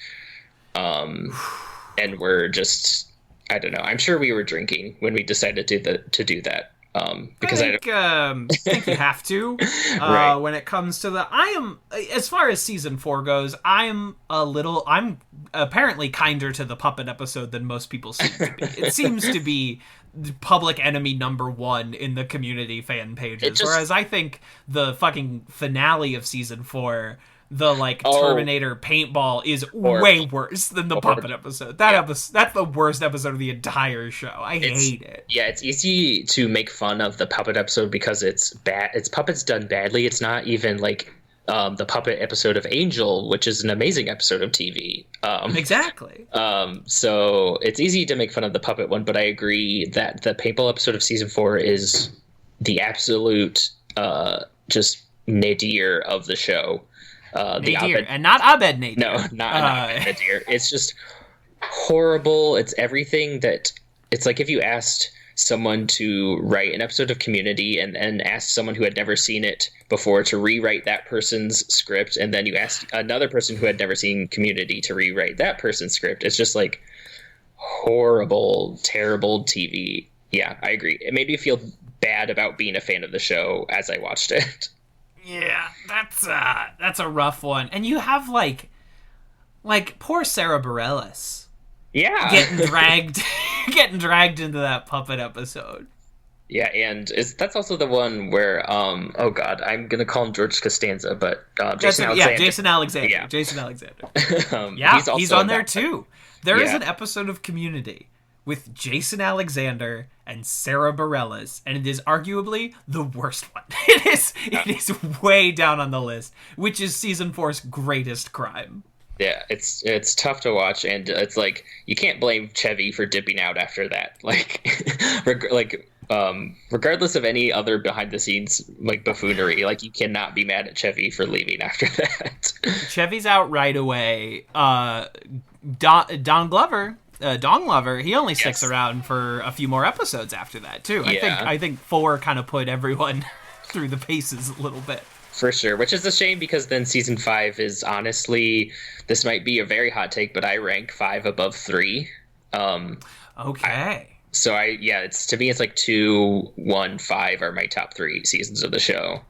and we're just, I don't know, I'm sure we were drinking when we decided to do that. Because I think you have to. Right. When it comes to as far as season 4 goes, I'm apparently kinder to the puppet episode than most people seem to be. It seems to be public enemy number 1 in the Community fan pages, whereas I think the fucking finale of season 4, the Terminator paintball, is way worse than the puppet episode. That's the worst episode of the entire show. I hate it. Yeah, it's easy to make fun of the puppet episode because it's bad. It's puppets done badly. It's not even like the puppet episode of Angel, which is an amazing episode of TV. Exactly. So it's easy to make fun of the puppet one, but I agree that the paintball episode of season 4 is the absolute just nadir of the show. Nadir, and not Abed Nadir. No, not Nadir. It's just horrible. It's everything that... It's like if you asked someone to write an episode of Community and asked someone who had never seen it before to rewrite that person's script, and then you asked another person who had never seen Community to rewrite that person's script. It's just like horrible, terrible TV. Yeah, I agree. It made me feel bad about being a fan of the show as I watched it. Yeah, that's a rough one. And you have like poor Sarah Bareilles. Yeah. Getting dragged into that puppet episode. Yeah, and that's also the one where oh god, I'm gonna call him George Costanza, but Jason Alexander. Yeah, Jason Alexander. Yeah. Jason Alexander. Yeah, he's on there too. There is an episode of Community with Jason Alexander and Sarah Bareilles, and it is arguably the worst one. It is way down on the list, which is season 4's greatest crime. Yeah, it's tough to watch, and it's like you can't blame Chevy for dipping out after that. Regardless of any other behind the scenes buffoonery, you cannot be mad at Chevy for leaving after that. Chevy's out right away. Don Glover, he only sticks around for a few more episodes after that too. Yeah. I think 4 kind of put everyone through the paces a little bit. For sure, which is a shame because then season 5 is honestly, this might be a very hot take, but I rank 5 above 3. Okay. It's to me it's 2, 1, 5 are my top 3 seasons of the show.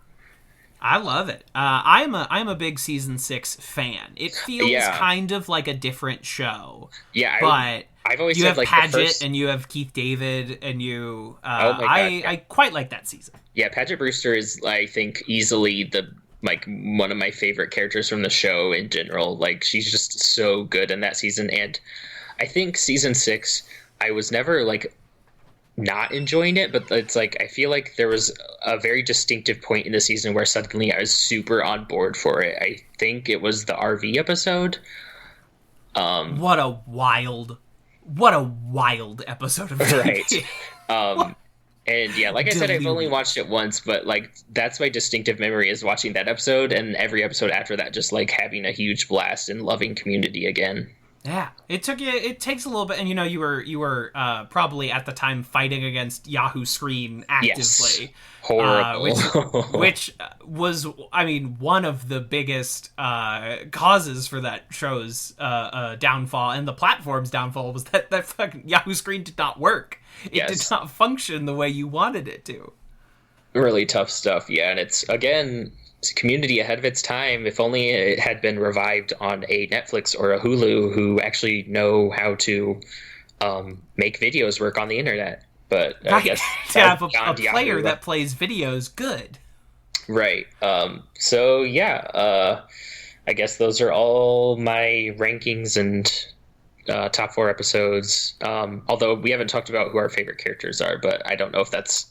I love it. I'm a big season 6 fan. It feels kind of like a different show. Yeah, but I've always you said, have Paget and you have Keith David and you. I quite like that season. Yeah, Paget Brewster is, I think, easily the one of my favorite characters from the show in general. She's just so good in that season, and I think season 6, I was never not enjoying it, but it's like I feel like there was a very distinctive point in the season where suddenly I was super on board for it. I think it was the RV episode. What a wild episode of TV. Right. And yeah, like I said, I've only Delirious. watched it once, but like that's my distinctive memory is watching that episode and every episode after that, just like having a huge blast and loving Community again. Yeah, it takes a little bit, and you were probably at the time fighting against Yahoo Screen actively. Yes. Horrible. which was, I mean, one of the biggest causes for that show's downfall and the platform's downfall was that fucking Yahoo Screen did not work. It did not function the way you wanted it to. Really tough stuff, yeah, and it's Community ahead of its time. If only it had been revived on a Netflix or a Hulu who actually know how to make videos work on the internet. But I guess to have a beyond player Yahoo. that plays videos good. Right. So yeah, I guess those are all my rankings and top 4 episodes. Although we haven't talked about who our favorite characters are, but I don't know if that's...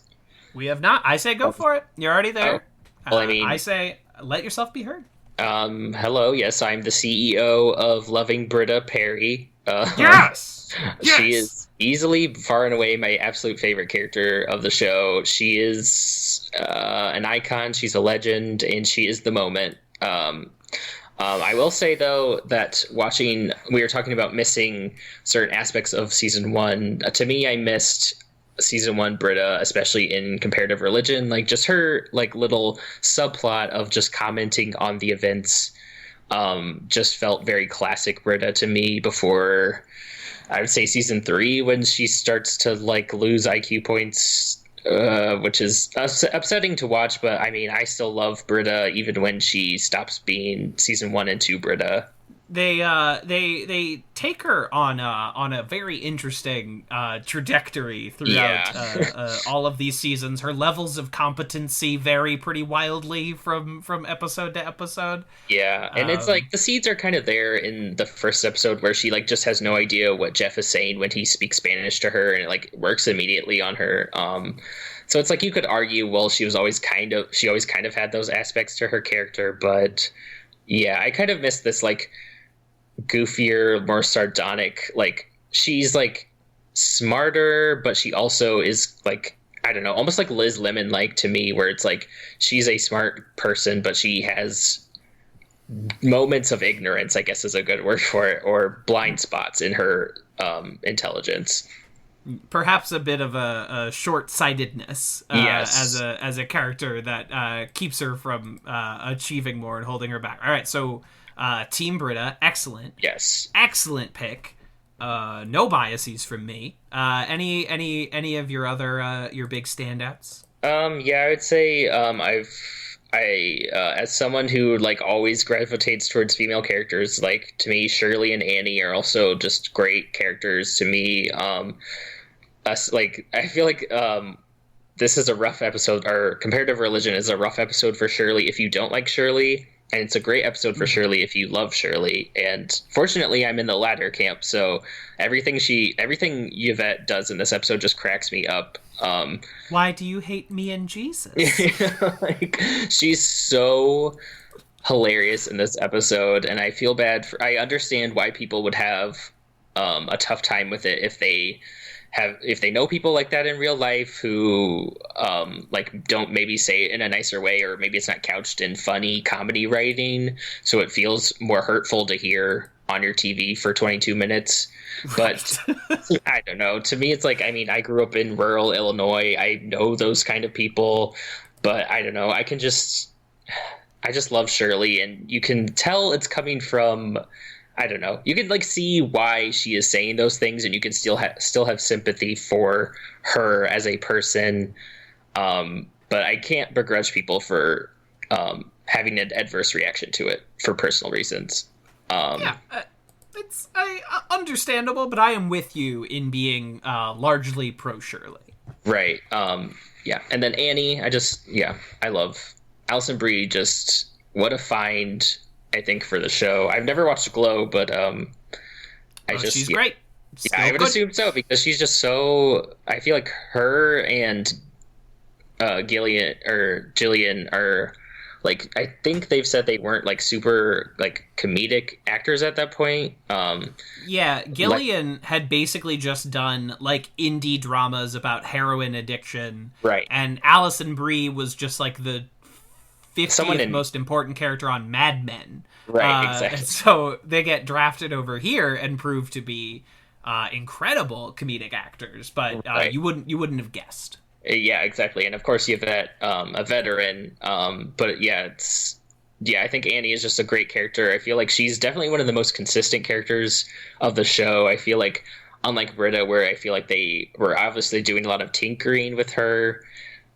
We have not. I say go for it. You're already there. Well, I mean... I say let yourself be heard. Hello, yes, I'm the CEO of Loving Britta Perry. Yes! She is easily, far and away, my absolute favorite character of the show. She is an icon, she's a legend, and she is the moment. I will say, though, that we were talking about missing certain aspects of Season 1. To me, I missed Season 1 Britta, especially in Comparative Religion. Like, just her, like, little subplot of just commenting on the events just felt very classic Britta to me before, I would say, Season 3, when she starts to, like, lose IQ points, which is upsetting to watch, but I mean, I still love Britta even when she stops being Season 1 and 2 Britta. They take her on a very interesting trajectory throughout all of these seasons. Her levels of competency vary pretty wildly from episode to episode. Yeah, and it's like the seeds are kind of there in the first episode where she like just has no idea what Jeff is saying when he speaks Spanish to her, and it like works immediately on her. So it's like you could argue, well, she always kind of had those aspects to her character, but yeah, I kind of miss this like goofier, more sardonic, like she's like smarter, but she also is like, I don't know, almost like Liz Lemon like to me, where it's like she's a smart person, but she has moments of ignorance, I guess is a good word for it, or blind spots in her intelligence. Perhaps a bit of a short-sightedness Yes. as a character that keeps her from achieving more and holding her back. All right, so Team Britta, excellent. Yes. Excellent pick. No biases from me. Any of your other your big standouts? Yeah, I would say as someone who like always gravitates towards female characters, like to me Shirley and Annie are also just great characters to me. Like I feel like this is a rough episode, or Comparative Religion is a rough episode for Shirley if you don't like Shirley, and it's a great episode for Shirley if you love Shirley. And fortunately, I'm in the latter camp, so everything Yvette does in this episode just cracks me up. Why do you hate me and Jesus? Like, she's so hilarious in this episode, and I feel bad I understand why people would have a tough time with it if they know people like that in real life who like don't maybe say it in a nicer way, or maybe it's not couched in funny comedy writing, so it feels more hurtful to hear on your TV for 22 minutes. But I don't know. To me, it's like, I mean, I grew up in rural Illinois. I know those kind of people, but I don't know. I just love Shirley, and you can tell it's coming from, I don't know. You can like see why she is saying those things, and you can still have sympathy for her as a person. But I can't begrudge people for having an adverse reaction to it for personal reasons. It's understandable, but I am with you in being largely pro Shirley. Right. Yeah. And then Annie, I love Alison Brie. Just what a find, I think, for the show. I've never watched Glow, but She's great. Yeah, I would assume so, because she's just so. I feel like her and Jillian are like. I think they've said they weren't like super like comedic actors at that point. Yeah, Gillian had basically just done like indie dramas about heroin addiction, Right. And Alison Brie was just like the 50th most important character on Mad Men. Right, exactly. So they get drafted over here and prove to be incredible comedic actors, but Right. you wouldn't have guessed. Yeah, exactly. And of course you have that a veteran. But yeah, I think Annie is just a great character. I feel like she's definitely one of the most consistent characters of the show. I feel like, unlike Britta, where I feel like they were obviously doing a lot of tinkering with her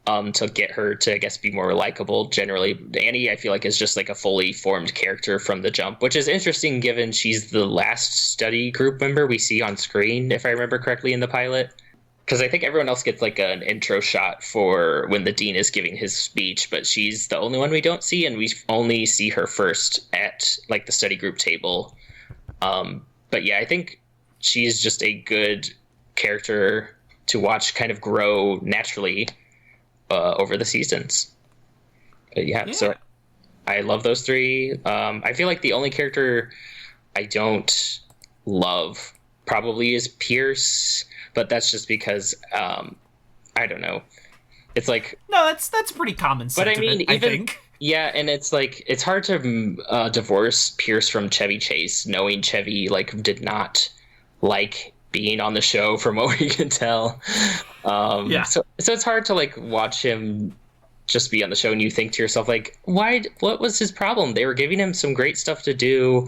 to get her to, I guess, be more likable. Generally, Annie, I feel like, is just like a fully formed character from the jump, which is interesting given she's the last study group member we see on screen, if I remember correctly, in the pilot. Because I think everyone else gets like an intro shot for when the dean is giving his speech, but she's the only one we don't see, and we only see her first at like the study group table. But yeah, I think she's just a good character to watch kind of grow naturally over the seasons. But yeah, so I love those three. I feel like the only character I don't love probably is Pierce. But that's just because I don't know. It's like no, that's pretty common sentiment. But I mean, I think. Yeah, and it's like it's hard to divorce Pierce from Chevy Chase, knowing Chevy like did not like being on the show, from what we can tell. So it's hard to like watch him just be on the show, and you think to yourself like, what was his problem? They were giving him some great stuff to do.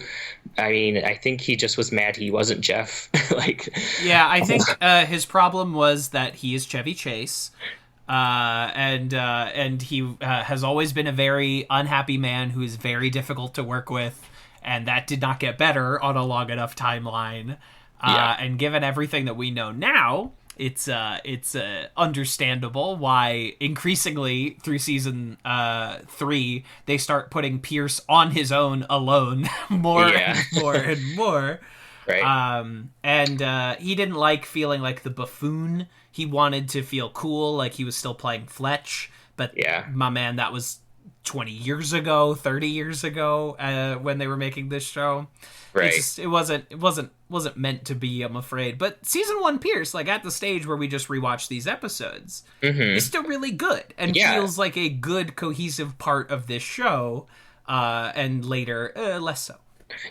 I mean, I think he just was mad he wasn't Jeff. I think his problem was that he is Chevy Chase, and he has always been a very unhappy man who is very difficult to work with, and that did not get better on a long enough timeline. And given everything that we know now, it's understandable why increasingly through season 3 they start putting Pierce on his own alone more and more and more. Right. And he didn't like feeling like the buffoon. He wanted to feel cool, like he was still playing Fletch. But my man, that was 20 years ago, 30 years ago, when they were making this show. Right. It wasn't meant to be, I'm afraid. But season 1 Pierce, like at the stage where we just rewatched these episodes, is still really good and feels like a good cohesive part of this show. And later, less so.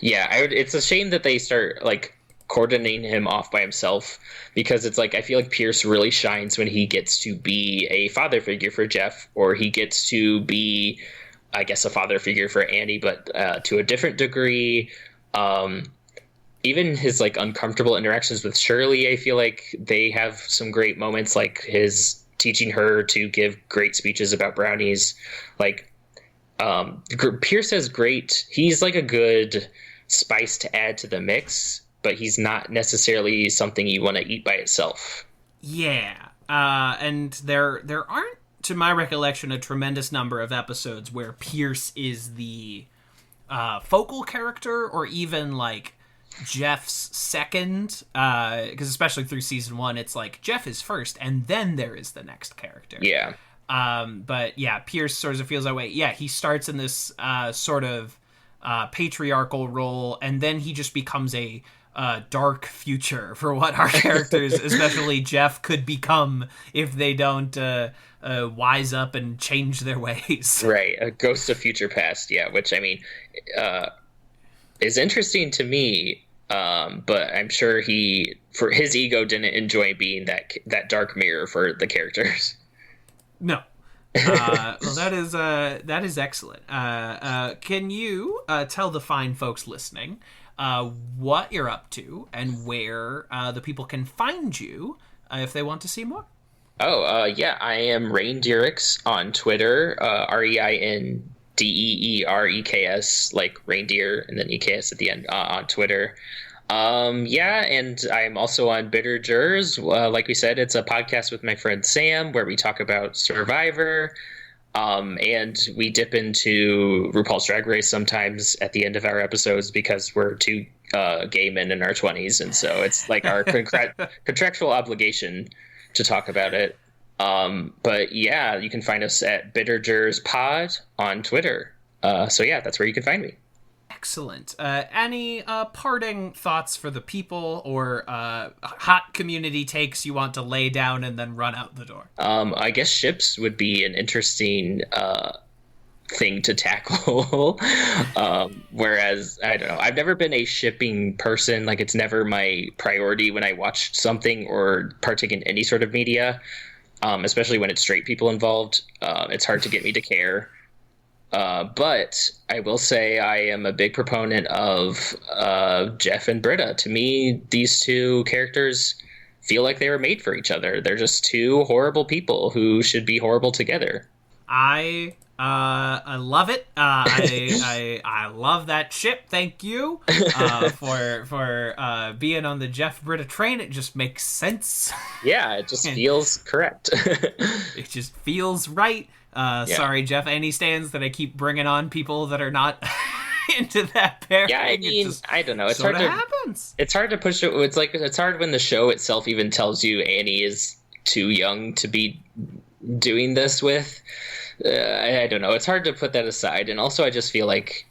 Yeah, it's a shame that they start like coordinating him off by himself, because it's like I feel like Pierce really shines when he gets to be a father figure for Jeff, or he gets to be, I guess, a father figure for Annie, but to a different degree. Even his like uncomfortable interactions with Shirley, I feel like they have some great moments, like his teaching her to give great speeches about brownies. Like Pierce has he's like a good spice to add to the mix, but he's not necessarily something you want to eat by itself. Yeah. And there aren't, to my recollection, a tremendous number of episodes where Pierce is the focal character, or even like Jeff's second, because especially through season 1 it's like Jeff is first and then there is the next character. But Pierce sort of feels that way. He starts in this sort of patriarchal role, and then he just becomes a dark future for what our characters, especially Jeff, could become if they don't wise up and change their ways. Right, a ghost of future past, which I mean is interesting to me, but I'm sure for his ego, didn't enjoy being that dark mirror for the characters. No. Well, that is excellent. Can you tell the fine folks listening what you're up to and where the people can find you if they want to see more? I am Reindeerix on Twitter, ReinDeereks, like reindeer, and then EKS at the end, on Twitter. And I'm also on Bitter Jurors. Like we said, it's a podcast with my friend Sam where we talk about Survivor. And we dip into RuPaul's Drag Race sometimes at the end of our episodes, because we're two gay men in our 20s, and so it's like our contractual obligation to talk about it. But yeah, you can find us at Bitter Jurors Pod on Twitter. So yeah, that's where you can find me. Excellent. Any parting thoughts for the people, or hot community takes you want to lay down and then run out the door? I guess ships would be an interesting thing to tackle. Whereas, I don't know, I've never been a shipping person. Like, it's never my priority when I watch something or partake in any sort of media, especially when it's straight people involved. It's hard to get me to care. But I will say I am a big proponent of Jeff and Britta. To me, these two characters feel like they were made for each other. They're just two horrible people who should be horrible together. I love it. I love that ship. Thank you for being on the Jeff Britta train. It just makes sense. Yeah, it just feels correct. It just feels right. Sorry, Jeff, any stands that I keep bringing on people that are not into that pairing. Yeah, I mean, I don't know. It's hard to happens. It's hard to push it. It's hard when the show itself even tells you Annie is too young to be doing this with. I don't know. It's hard to put that aside. And also, I just feel like,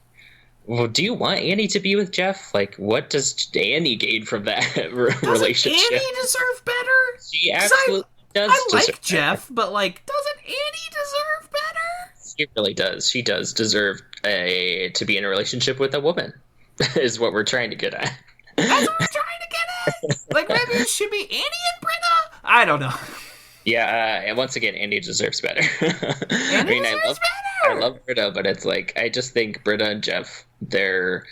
well, do you want Annie to be with Jeff? Like, what does Annie gain from that relationship? Doesn't Annie deserve better? She absolutely does. I like Jeff, but like, doesn't Annie deserve better? She really does. She does deserve to be in a relationship with a woman. Is what we're trying to get at. That's what we're trying to get at. Like, maybe it should be Annie and Britta. I don't know. Yeah, and once again, Andy deserves better. I love Britta, but it's like, I just think Britta and Jeff, they're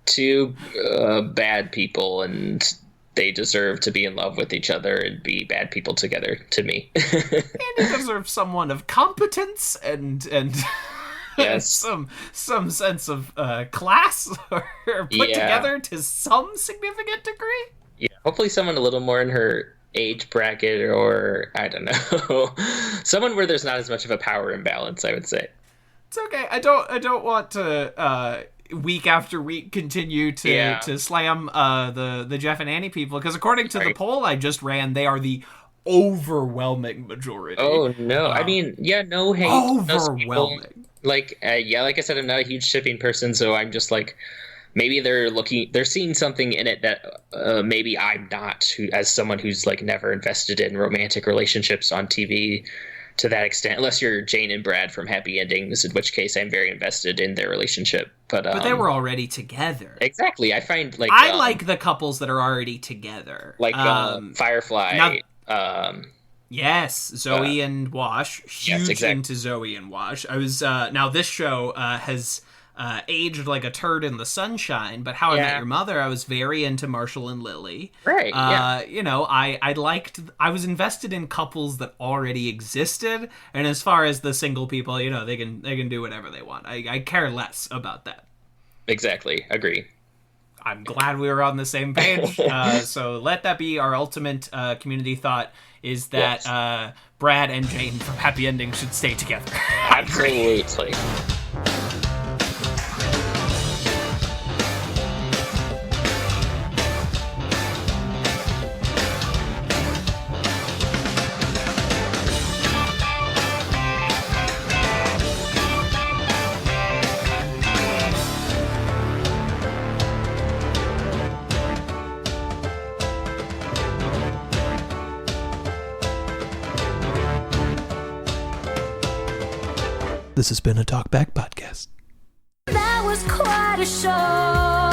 two bad people, and they deserve to be in love with each other and be bad people together, to me. Andy deserves someone of competence and yes. some sense of class or put together to some significant degree. Yeah, hopefully someone a little more in her age bracket, or I don't know, someone where there's not as much of a power imbalance, I would say. It's okay. I don't want to week after week continue to slam the Jeff and Annie people, because according to the poll I just ran, they are the overwhelming majority. Oh no. I mean, no hate. Overwhelming. Like like I said, I'm not a huge shipping person, so I'm just like, maybe they're seeing something in it that maybe I'm not, as someone who's like never invested in romantic relationships on TV to that extent, unless you're Jane and Brad from Happy Endings, in which case I'm very invested in their relationship. But they were already together. Exactly. I find I like the couples that are already together. Like Firefly. Yes, Zoe and Wash. Huge into Zoe and Wash. I was now this show has aged like a turd in the sunshine, but How I Met Your Mother, I was very into Marshall and Lily. Right. You know, I was invested in couples that already existed, and as far as the single people, you know, they can do whatever they want. I care less about that. Exactly. Agree. I'm glad we were on the same page. So let that be our ultimate community thought, is that Brad and Jane from Happy Endings should stay together. Absolutely. This has been a Talkback Podcast. That was quite a show.